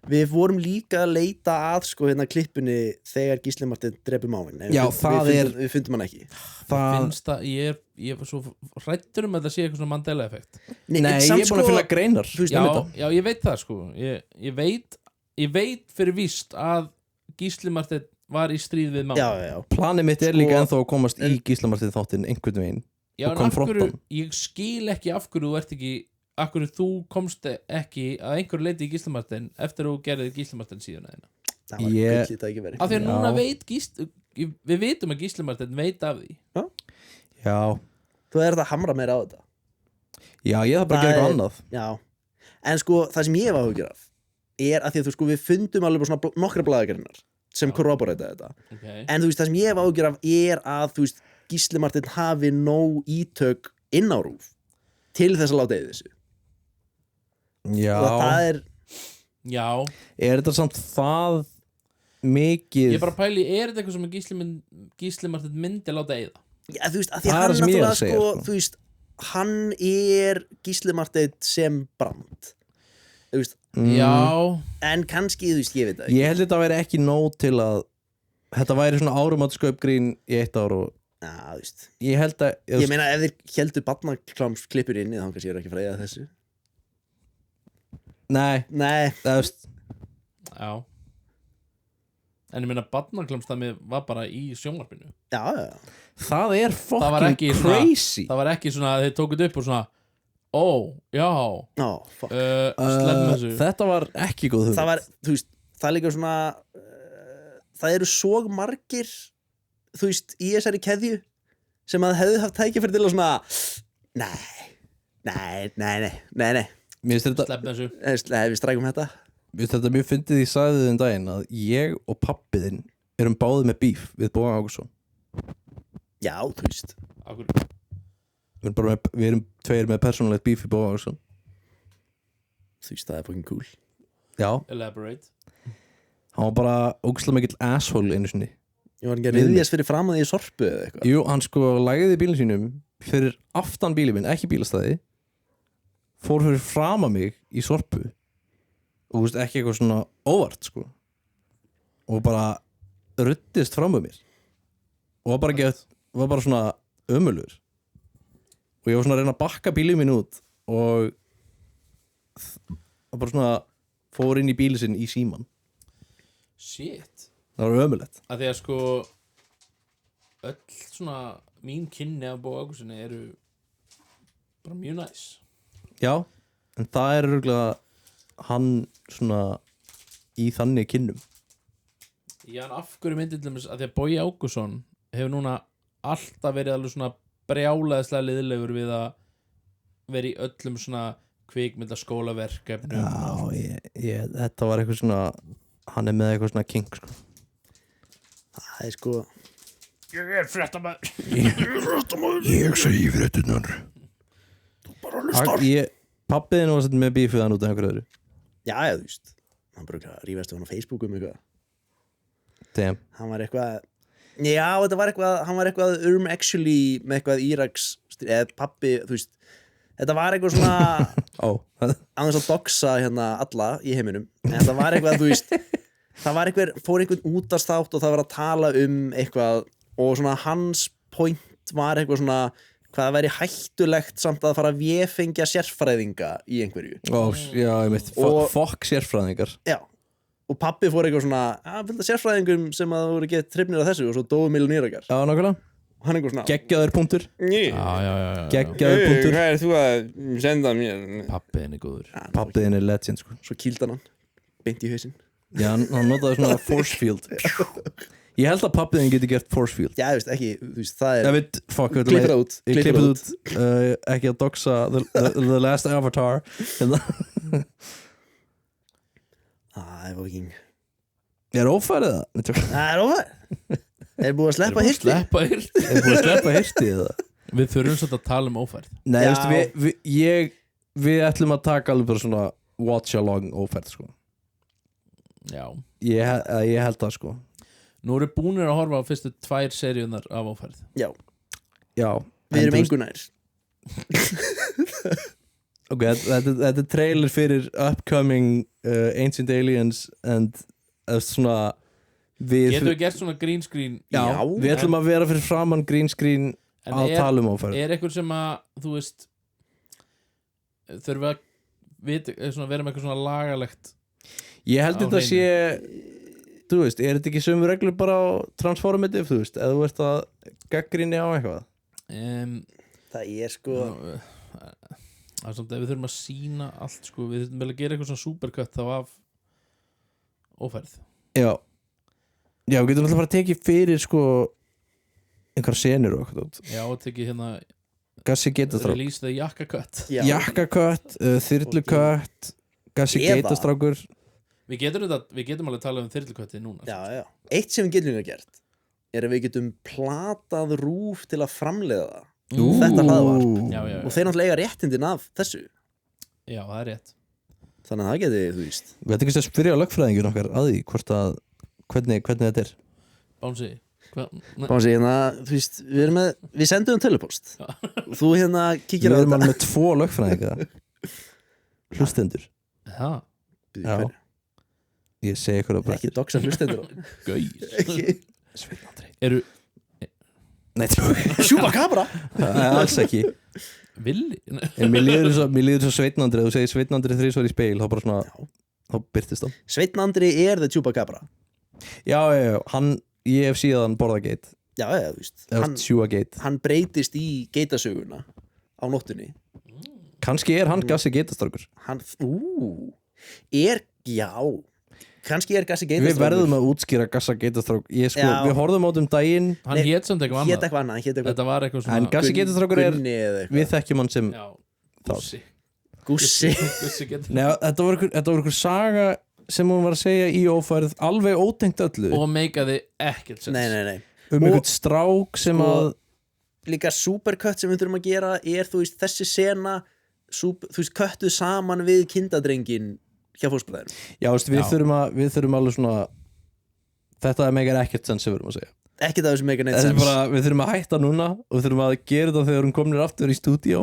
við vorum líka að leita að sko hérna klippunni þegar Gísli Marteinn drepur máin Já, það er- við fundum hann ekki Það, Finnst það, ég er svo hrættur að þetta sé eitthvað svona Mandela-effekt nei, en ég samt er búin að finna greinar þú veist, Já, um þetta. já, ég veit það sko Ég veit fyrir víst að Gísli Marteinn var í stríð við já, máin já, já. Planið mitt er Sko- líka ennþá að komast í Gíslamartið þáttinn einhvern veginn Já, og en af hverju, konfronta hann. ég skil ekki af hverju þú ert ekki af hverju þú komst ekki að einhverju leiti í Gísli Marteinn eftir að þú gerðir Gísli Marteinn síðuna þína það var Ég- gull í tækifæri af því að núna Já. veit við vitum að Gísli Marteinn veit af því Já, þú er að hamra meira á þetta já, ég þarf bara að gera Það eitthvað er- annað já, en sko það sem ég var að hugjur af er að því að þú sko við fundum alveg bara svona nokkra blaðagreinar sem korroborata þetta okay. en þú veist það sem ég var að hugjur af er að þú veist Gísli Marteinn hafi nóg ítök inn á rúf til þess að láta eða þessu Já, og það er Já, er þetta samt það mikið ég er bara að pæli er þetta eitthvað sem Gísli Marteinn myndi láta eyða já, þú veist, að því Það er hann það sem ég er að náttúrulega segja, sko, sko. þú veist, hann er Gísli Marteinn sem brand þú veist, Já, en kannski, þú veist, ég veit það ekki Ég held þetta að vera ekki nóg til að þetta væri svona árumatsköpgrín í 1 ár og já, þú veist, ég held að ég meina ef þeir heldur barnaklámsklippur inni þá kannski er ekki fræðið að þessu Nei, nei, það veist já En ég meina barnaklámstæmi var bara í sjónvarpinu já, já, já. Það er Það var fucking ekki svona- crazy Það var ekki svona að þeir tókuð upp og svona Ó, já Ó, fuck. Sleppum þessu Þetta var ekki góð hugmynd það var, þú veist, það er líka svona það eru svo margir þú veist, í þessari keðju sem að hefðu haft tækifæri til að svona nei Mér finnst þetta, Sleppum þessu við strækum þetta mér finnst þetta mjög fyndið í sagðið um daginn að ég og pappiðinn erum báðið með bíf við Boga Ágússon já, þú veist, Akkur, Við erum tveir með persónulegt bíf við Boga Ágússon þú veist, það er fucking cool Já, elaborate hann var bara ógæslega mikill asshole einu sinni ég var ekki að riðjast fyrir fram að því í sorpu eða eitthvað Jú, hann sko lagði bílinn sínum fyrir aftan bílinn minn, ekki bílastæði fór fyrir fram að mig í sorpu og þú veist, ekki eitthvað svona óvart sko og bara ruddist fram að mér og var bara svona ömulugur og ég var svona að reyna að bakka bílinn minn út og bara svona fór inn í bílinn sinn í síman Shit það var ömulegt Að því að sko öll svona mín kynni af Boga Ágússyni eru bara mjög næs Já, en það er örugglega hann svona í þannig kynnum Já, en af hverju myndi til dæmis að því að Bogi Ágússon hefur núna alltaf verið alveg svona brjálæðislega liðlegur við að vera í öllum svona kvikmyndaskólaverkefnum þetta var eitthvað svona hann er með eitthvað svona kink sko. það er sko, Ég er fréttamaður Ég segi fréttunar Pappiðin var með bífið hann út af einhverju öðru já, þú veist hann bara eitthvað að rífast við hann á Facebook eitthvað Damn. hann var eitthvað já, þetta var eitthvað, hann var eitthvað actually með eitthvað Íraks eða pappi, þú veist þetta var eitthvað svona aðeins að doxa hérna alla í heiminum en það var eitthvað, þú veist það var eitthvað, fór einhvern útastátt og það var að tala um eitthvað og svona hans point var eitthvað svona hvað það væri hættulegt samt að fara að véfengja sérfræðinga í einhverju Já, ég veit, fokk sérfræðingar já, og pappi fór eitthvað svona að fylgta sérfræðingum sem að voru gett trefnir af þessu og svo dóu miljonýrakar Já, nákvæmlega, og hann eitthvað svona geggjaður punktur Já Geggjaður punktur hvað er þú að senda mér Pappiðin er góður Pappiðin er legend sko. svo kýldan hann, beint í hausinn Já, hann notaði svona force field Ég held að pappiðin geti gert force field já, þú veist, ekki, þú veist, það er Ég veit, fuck klippir það út, Ég klippið út ekki að doxa the last avatar það er fucking Ég er ófærið það Það er ófærð Er búið að sleppa hirti Sleppa hirti Er búið að sleppa hirtið það Við þurfum svolítið að tala um ófærð Nei, Já. veistu, við ætlum að taka alveg bara svona watch along ófærð sko. Já. Ég held það sko. Nú eru búnir að horfa á fyrstu 2 seríunar af ófærð Já, Já, við en erum þú veist- engunær Ok, þetta er trailer fyrir upcoming Ancient Aliens and svona Getum við gert svona green screen Já, Já, við ætlum að vera fyrir framann green screen En að tala um ófærð Er eitthvað sem að, þú veist þurfum við að vera með eitthvað svona lagalegt Ég held á þetta hreinu. sé þú veist, er þetta ekki sömu reglur bara á transformative, þú veist, eða þú ert að gaggrinni á eitthvað Það er sko Það er samt að við þurfum að sína allt sko, við þurfum vel að gera eitthvað svona supercut þá af ófærð Já, við getum alltaf bara að tekið fyrir sko einhver senur og eitthvað Já, og tekið hérna Gassi Geitastrákur, release the jakkacut Já. jakkakött, þyrlukött Gassi Eða. Geitastrákur Við getum alveg talað um þyrlukötti núna Já, já. Eitt sem við getum líka gert er að við getum platað rúf til að framleiða það Þetta hlaðvarp. Já, og þeir náttúrulega eiga réttindin af þessu Já, það er rétt þannig að það geti, þú veist Við ætlum ekki að spyrja lögfræðingur okkar að því hvort að hvernig þetta er Bánsi Bánsi, hérna, þú veist, við sendum um tölvupóst þú hérna kíkir Við á erum þetta alveg með 2 lögfræðinga hlustendur Já, Já. Ég segi ykkur að bara ekki doxa hlustendur gauð Eru Nei, Chupacabra alls ekki villi? En mér líður svo Sveinn Andri þú segir Sveinn Andri 3 í speil þá bara svona, þá byrtist það Sveinn Andri er the Chupacabra Já, hann, ég hef síðan borða geit já, þú veist eða sjúa geit hann breytist í geitasöguna á nóttunni Kannski er hann Gassi Geitastrákur hann, já kannski er Gassi Við Geitastrákur verðum að útskýra Gassa Geitastrák Já. Við horfum át daginn Hann Nei, hét samt eitthvað hét annað eitthvað annað, hann hét eitthvað Þetta var eitthvað svona En Gassi Geitastrákur er, Gunni eða eitthvað við þekkjum hann sem Já, þá. Gussi Gussi Gussi getur Nei, þetta var einhver saga sem hún var að segja í ófærð alveg ótengt öllu Og meikaði ekkert sens nei um einhvern strák sem Sko, að líka supercut sem við þurfum að gera er, þú veist, þessi sena þú veist, köttuð saman við kindadrengin hjá fósbræðinu Já, veist, Já. við þurfum alveg svona þetta meikar ekkert sens sem við erum að segja ekkert af þessu mega neitt Þetta er sens bara, við þurfum að hætta núna og við þurfum að gera þetta þegar hún komnir aftur í stúdíó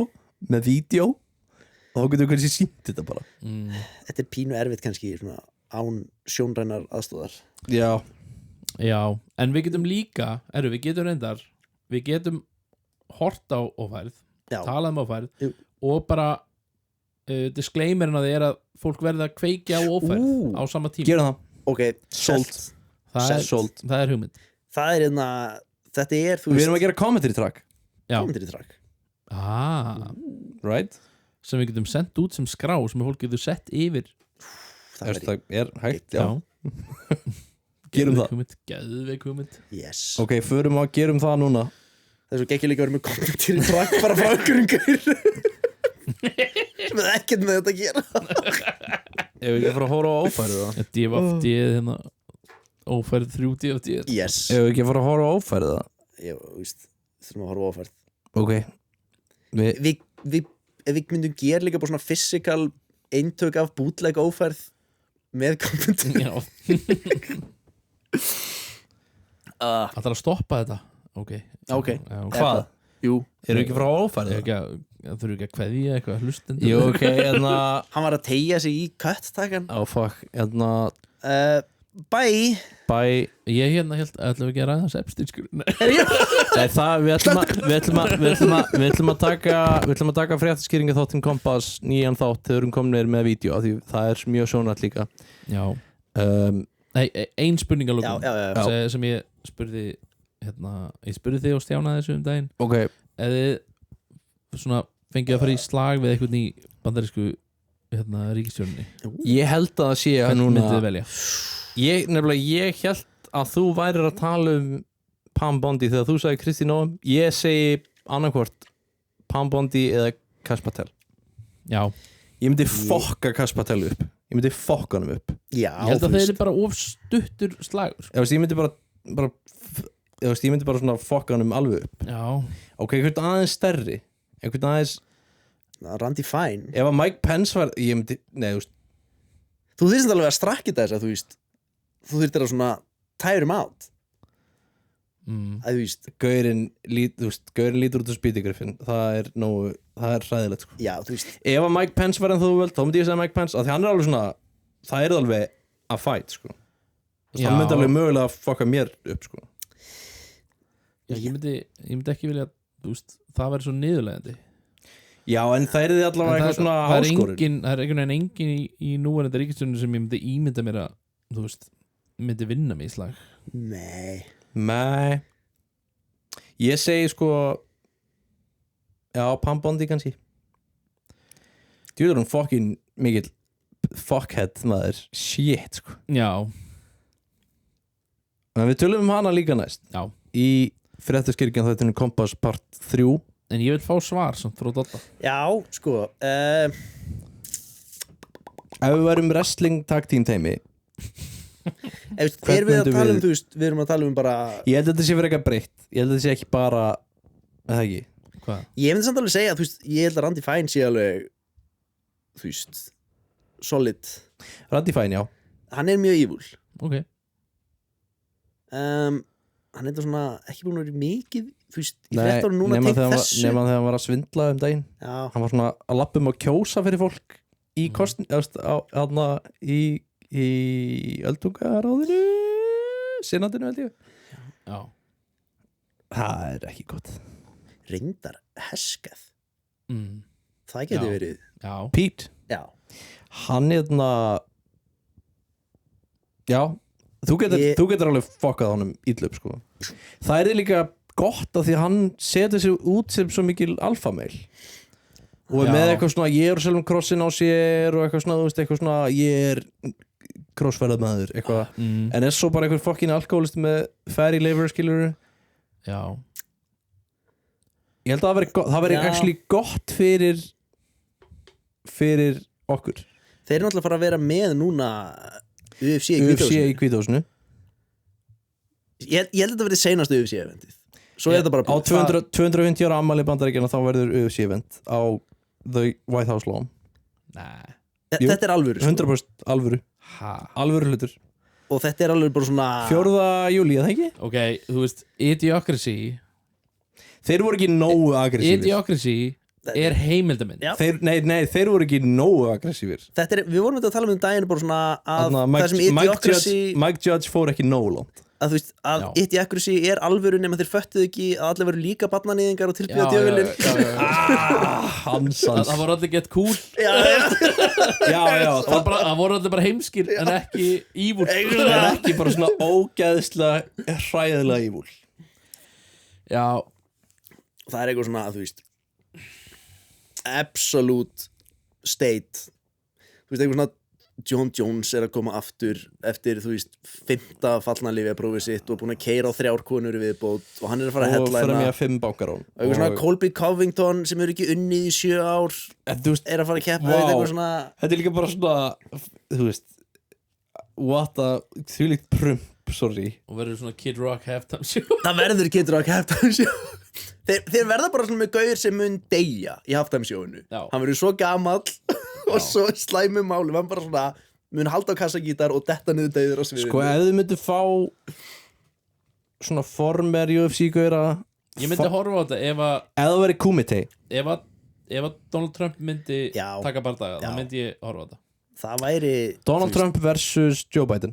með vídeo og þá getum við kannski sínt þetta bara þetta er pínu erfitt kannski svona, án sjónrænar aðstóðar Já, Já, en við getum líka við getum reyndar Við getum hort á ófærð Já. Talað um ófærð Jú. Og bara disclaimerin að þið er að fólk verði að kveikja á ófærð á sama tíma gerum það ok, Sold. Sold. Það er hugmynd það er hérna þetta er, þú Við veist, erum að gera commentary track Já, kommentir í trakk Right? sem við getum sendt út sem skrá sem fólk getur sett yfir það Það er hægt, já er Gerum það. Geðveik hugmynd yes. Ok, förum að gerum það núna það er svo ekki líka að vera með kommentir í trakk bara frá ykkur sem er ekkert með þetta að gera Ef við ekki að fara að hóra á ófærið það DFD hérna ófærð 3 DFD yes, Ef við ekki að fara að hóra á ófærið það ég, þú veist þurfum að horfa á áfærð Ok ef við myndum gera líka bara svona physical eintök af bootleg ófærð með kommentir Já Það þarf að stoppa þetta Ok, Ok. Já, Hvað? jú, Erum við ekki að fara á ófærið það? Það þurfi ekki að kveðja eitthvað hlustendur Jú, ok, hann var að tegja sig í kött-takan fuck, bye bye Ég hérna held að ætlum við ekki að ræða þessi Epstein-skurinn Nei, það, við ætlum að taka fréttaskýringa þáttinn Kompass nýjan þátt þegar við erum komnir með vídeo því það er mjög sjónrænt líka Já Nei, ein spurning að já, lókum já, já. sem ég spurði ég spurði þig og Stjána þessu daginn Ok, ef þið svona fengið að fara í slag við eitthvað í bandarísku ríkisstjórninni ég held að það sé að hvern núna myndið þið velja? ég held að þú værir að tala um Pam Bondi þegar þú sagði Kristín Nóum ég segi annarkvort Pam Bondi eða Kass Patel Já, ég myndi fokka Kass Patel upp ég ég myndi fokka honum upp. Já, Ég held að þeir eru bara of stuttur slagur Ég myndi bara ég myndi bara svona fokka honum alveg upp. Já, Ok, einhvern aðeins stærri, einhvern aðeins, Randy Fine. ef að Mike Pence var, ég myndi, nei, þú veist, Þú þyrst alveg að strakkita þess að þú veist, þú þyrst að svona tire him out. Að þú veist, gaurinn lítur út á Spítigriffin, það er hræðilegt, sko. já, þú veist, Ef að Mike Pence var en þú völd, þá myndi ég segja Mike Pence, að því hann er alveg svona, það er alveg að fight, sko. Já. Það myndi alveg mögulega að fokka mér upp, sko. ég myndi ekki vilja þú veist, það verður svo niðurlegandi Já, en það er því allavega eitthvað svona áskorun. það er einhvern veginn engin í núverandi ríkisstjórninni sem ég myndi ímynda mér að þú veist, myndi vinna mig í slag Nei, ég segi sko, já, Pam Bondi kannski. Djúður hún fokkin mikill fuckhead maður, shit, sko. Já, En við tölum hana líka næst. já Í fréttaskýringin þættinu Kompass part 3. En ég vil fá svar samt frá Dotta já, sko, Ef við værum wrestling tag team teimi, erum við að myndum tala við- þú veist, við erum að tala bara, ég held að þetta sé fyrir eitthvað breytt. Ég held að þetta sé ekki bara, eða ekki. Hvað? ég myndi samt alveg segja, þú veist, ég held að Randy Fine sé alveg, þú veist, solid. Randy Fine, já. Hann er mjög evil. Ok, Hann er þetta svona ekki búin að vera mikið, þú veist, í Nei, fréttunum núna nema tengt þegar þessu. hann var að svindla daginn. Já, Hann var svona að lappa að kjósa fyrir fólk í kostn, þarna í öldungaráðinu, senatinu held ég. já Það er ekki gott. reyndar heskað. mm. Það getur Já. verið. Já, Pete, Já. hann já, þú getur alveg fokkað honum ídlu upp, sko. Það er líka gott af því að hann setur sig út sem svo mikil alfameil og er Já. með eitthvað svona ég er sjálfum krossin á sér og eitthvað svona, þú veist, eitthvað svona ég er krossferðamaður eitthvað, en er svo bara eitthvað fokkin alkoholist með fatty liver, skilur. já Ég held að það veri Já. actually gott fyrir okkur Þeir eru náttúrulega að fara að vera með núna UFC í UFC Hvítáhúsinu. í Hvítáhúsinu Ég held að þetta verið seinast UFC eventið. Svo er þetta bara á 250 ára ammæli Bandaríkjanna þá verður UFC event á The White House Lawn. Nei Jú. Þetta er alvöru, sko. 100% alvöru, Ha. alvöru hlutur. Og þetta er alveg bara svona 4. júlí, eða ekki? Ok, þú veist, Idiocracy Þeir voru ekki nógu aggressífir. Idiocracy er heimildamind Já. Þeir voru ekki nógu aggressífir. Þetta er, við vorum þetta að tala um daginn bara svona að Þarna, það sem Idiocracy Mike Judge fór ekki nógu langt. að þú veist, að Já. Idiocracy er alvöru nema þeir föttuðu ekki að allir veru líka barnanýðingar og tilbyrða djöfulinn. Hansans. Það voru allir gett cool Já, Já, Það voru allir bara heimskir en ekki evil það er ekki bara svona ógeðslega hræðilega ívúl. Já, það er eitthvað svona að þú veist absolute state, þú veist, eitthvað svona John Jones er að koma aftur eftir, þú veist, 5. fallnalífjaprófið sitt og búin að keyra á 3 konur viðbót og hann er að fara að Og fyrir headlina mig að 5 bankarón. og eitthvað svona Colby Covington sem eru ekki unnið í 7 ár Þú veist, er að fara að keppa Vá. eitthvað svona þetta er líka bara svona, þú veist, what a, þvílíkt prump, sorry. og verður svona Kid Rock halftime show það verður getur að halftime show þeir verða bara svona með gauðir sem mun deyja í halftime showinu. Já. Hann verður svo gamall og svo slæmum málum, hann bara svona mun halda á kassagítar og detta niður deyður á sviðinu. Sko, ef þið myndu fá svona former UFC-gauðra, Ég myndi horfa á þetta ef það verið Kumite, að Donald Trump myndi Já. taka bardaga, Já. þá myndi ég horfa á þetta það væri Donald Trump versus Joe Biden.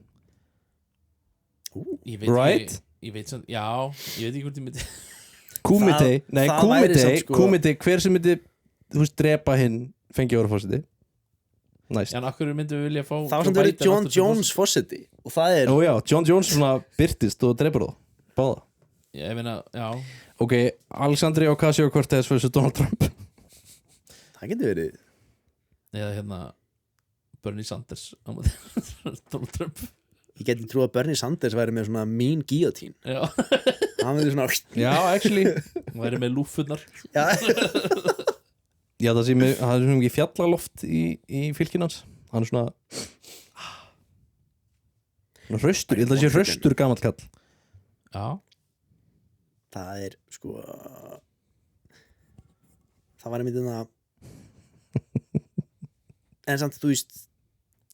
Ég veit Right? ekki, ég veit samt, já, ég veit ekki hvort ég myndi Kumite, Það- nei, það væri Kumite, samt, sko- Kumite, hver sem myndi, þú veist, drepa hinn, fengi að vera fórseti. Næst. En akkur myndum við vilja fá það var Joe samt verið Biden John aftur sem Jones fórseti og það er Ó já, John Jones svona byrtist og dreipur þá. Báða. forseti. Ég meina, já, Ok, Alexandria Ocasio-Cortez versus Donald Trump. það getur verið eða hérna Bernie Sanders á móti Donald Trump ég geti trú að Bernie Sanders væri með svona mean guillotine Já, hann verður svona Já, actually. hún væri með lúfurnar já, Já, það er sem ekki fjallaloft í fylkinans. hann er svona hraustur, ég held að sé hraustur gamall kall. Já, Það er sko það var einmitt það en samt þú veist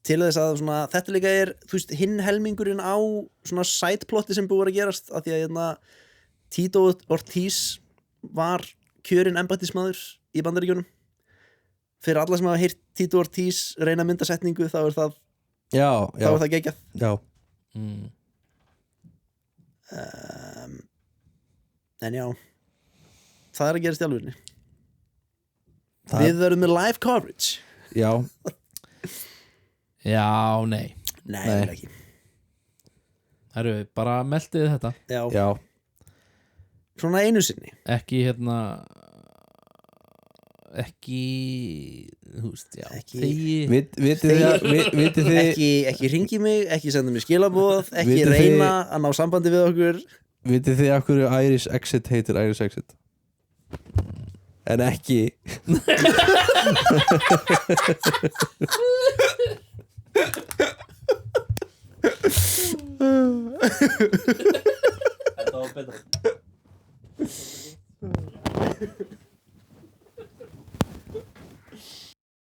til þess að svona, þetta líka er þú veist, hinn helmingurinn á svona sideplotti sem búið að gerast af því að Tito Ortiz var kjörinn embættismaður í Bandaríkjunum fyrir alla sem hafa heyrt Tito Ortiz reyna myndasetningu þá er það Já, þá er það geggjað já. en já það er að gerast í alvörunni Það- við verðum með live coverage Já, já, nei nei, Nei. ekki Herru, bara meldið þetta já. já. Svona einu sinni Ekki ekki þú veist, já Ekki- þegi Vitið þið ekki ringi mig, ekki senda mér skilaboð ekki Vitið þið- reyna að ná sambandi við okkur Vitið þið af hverju Irish Exit heitir Irish Exit? En ekki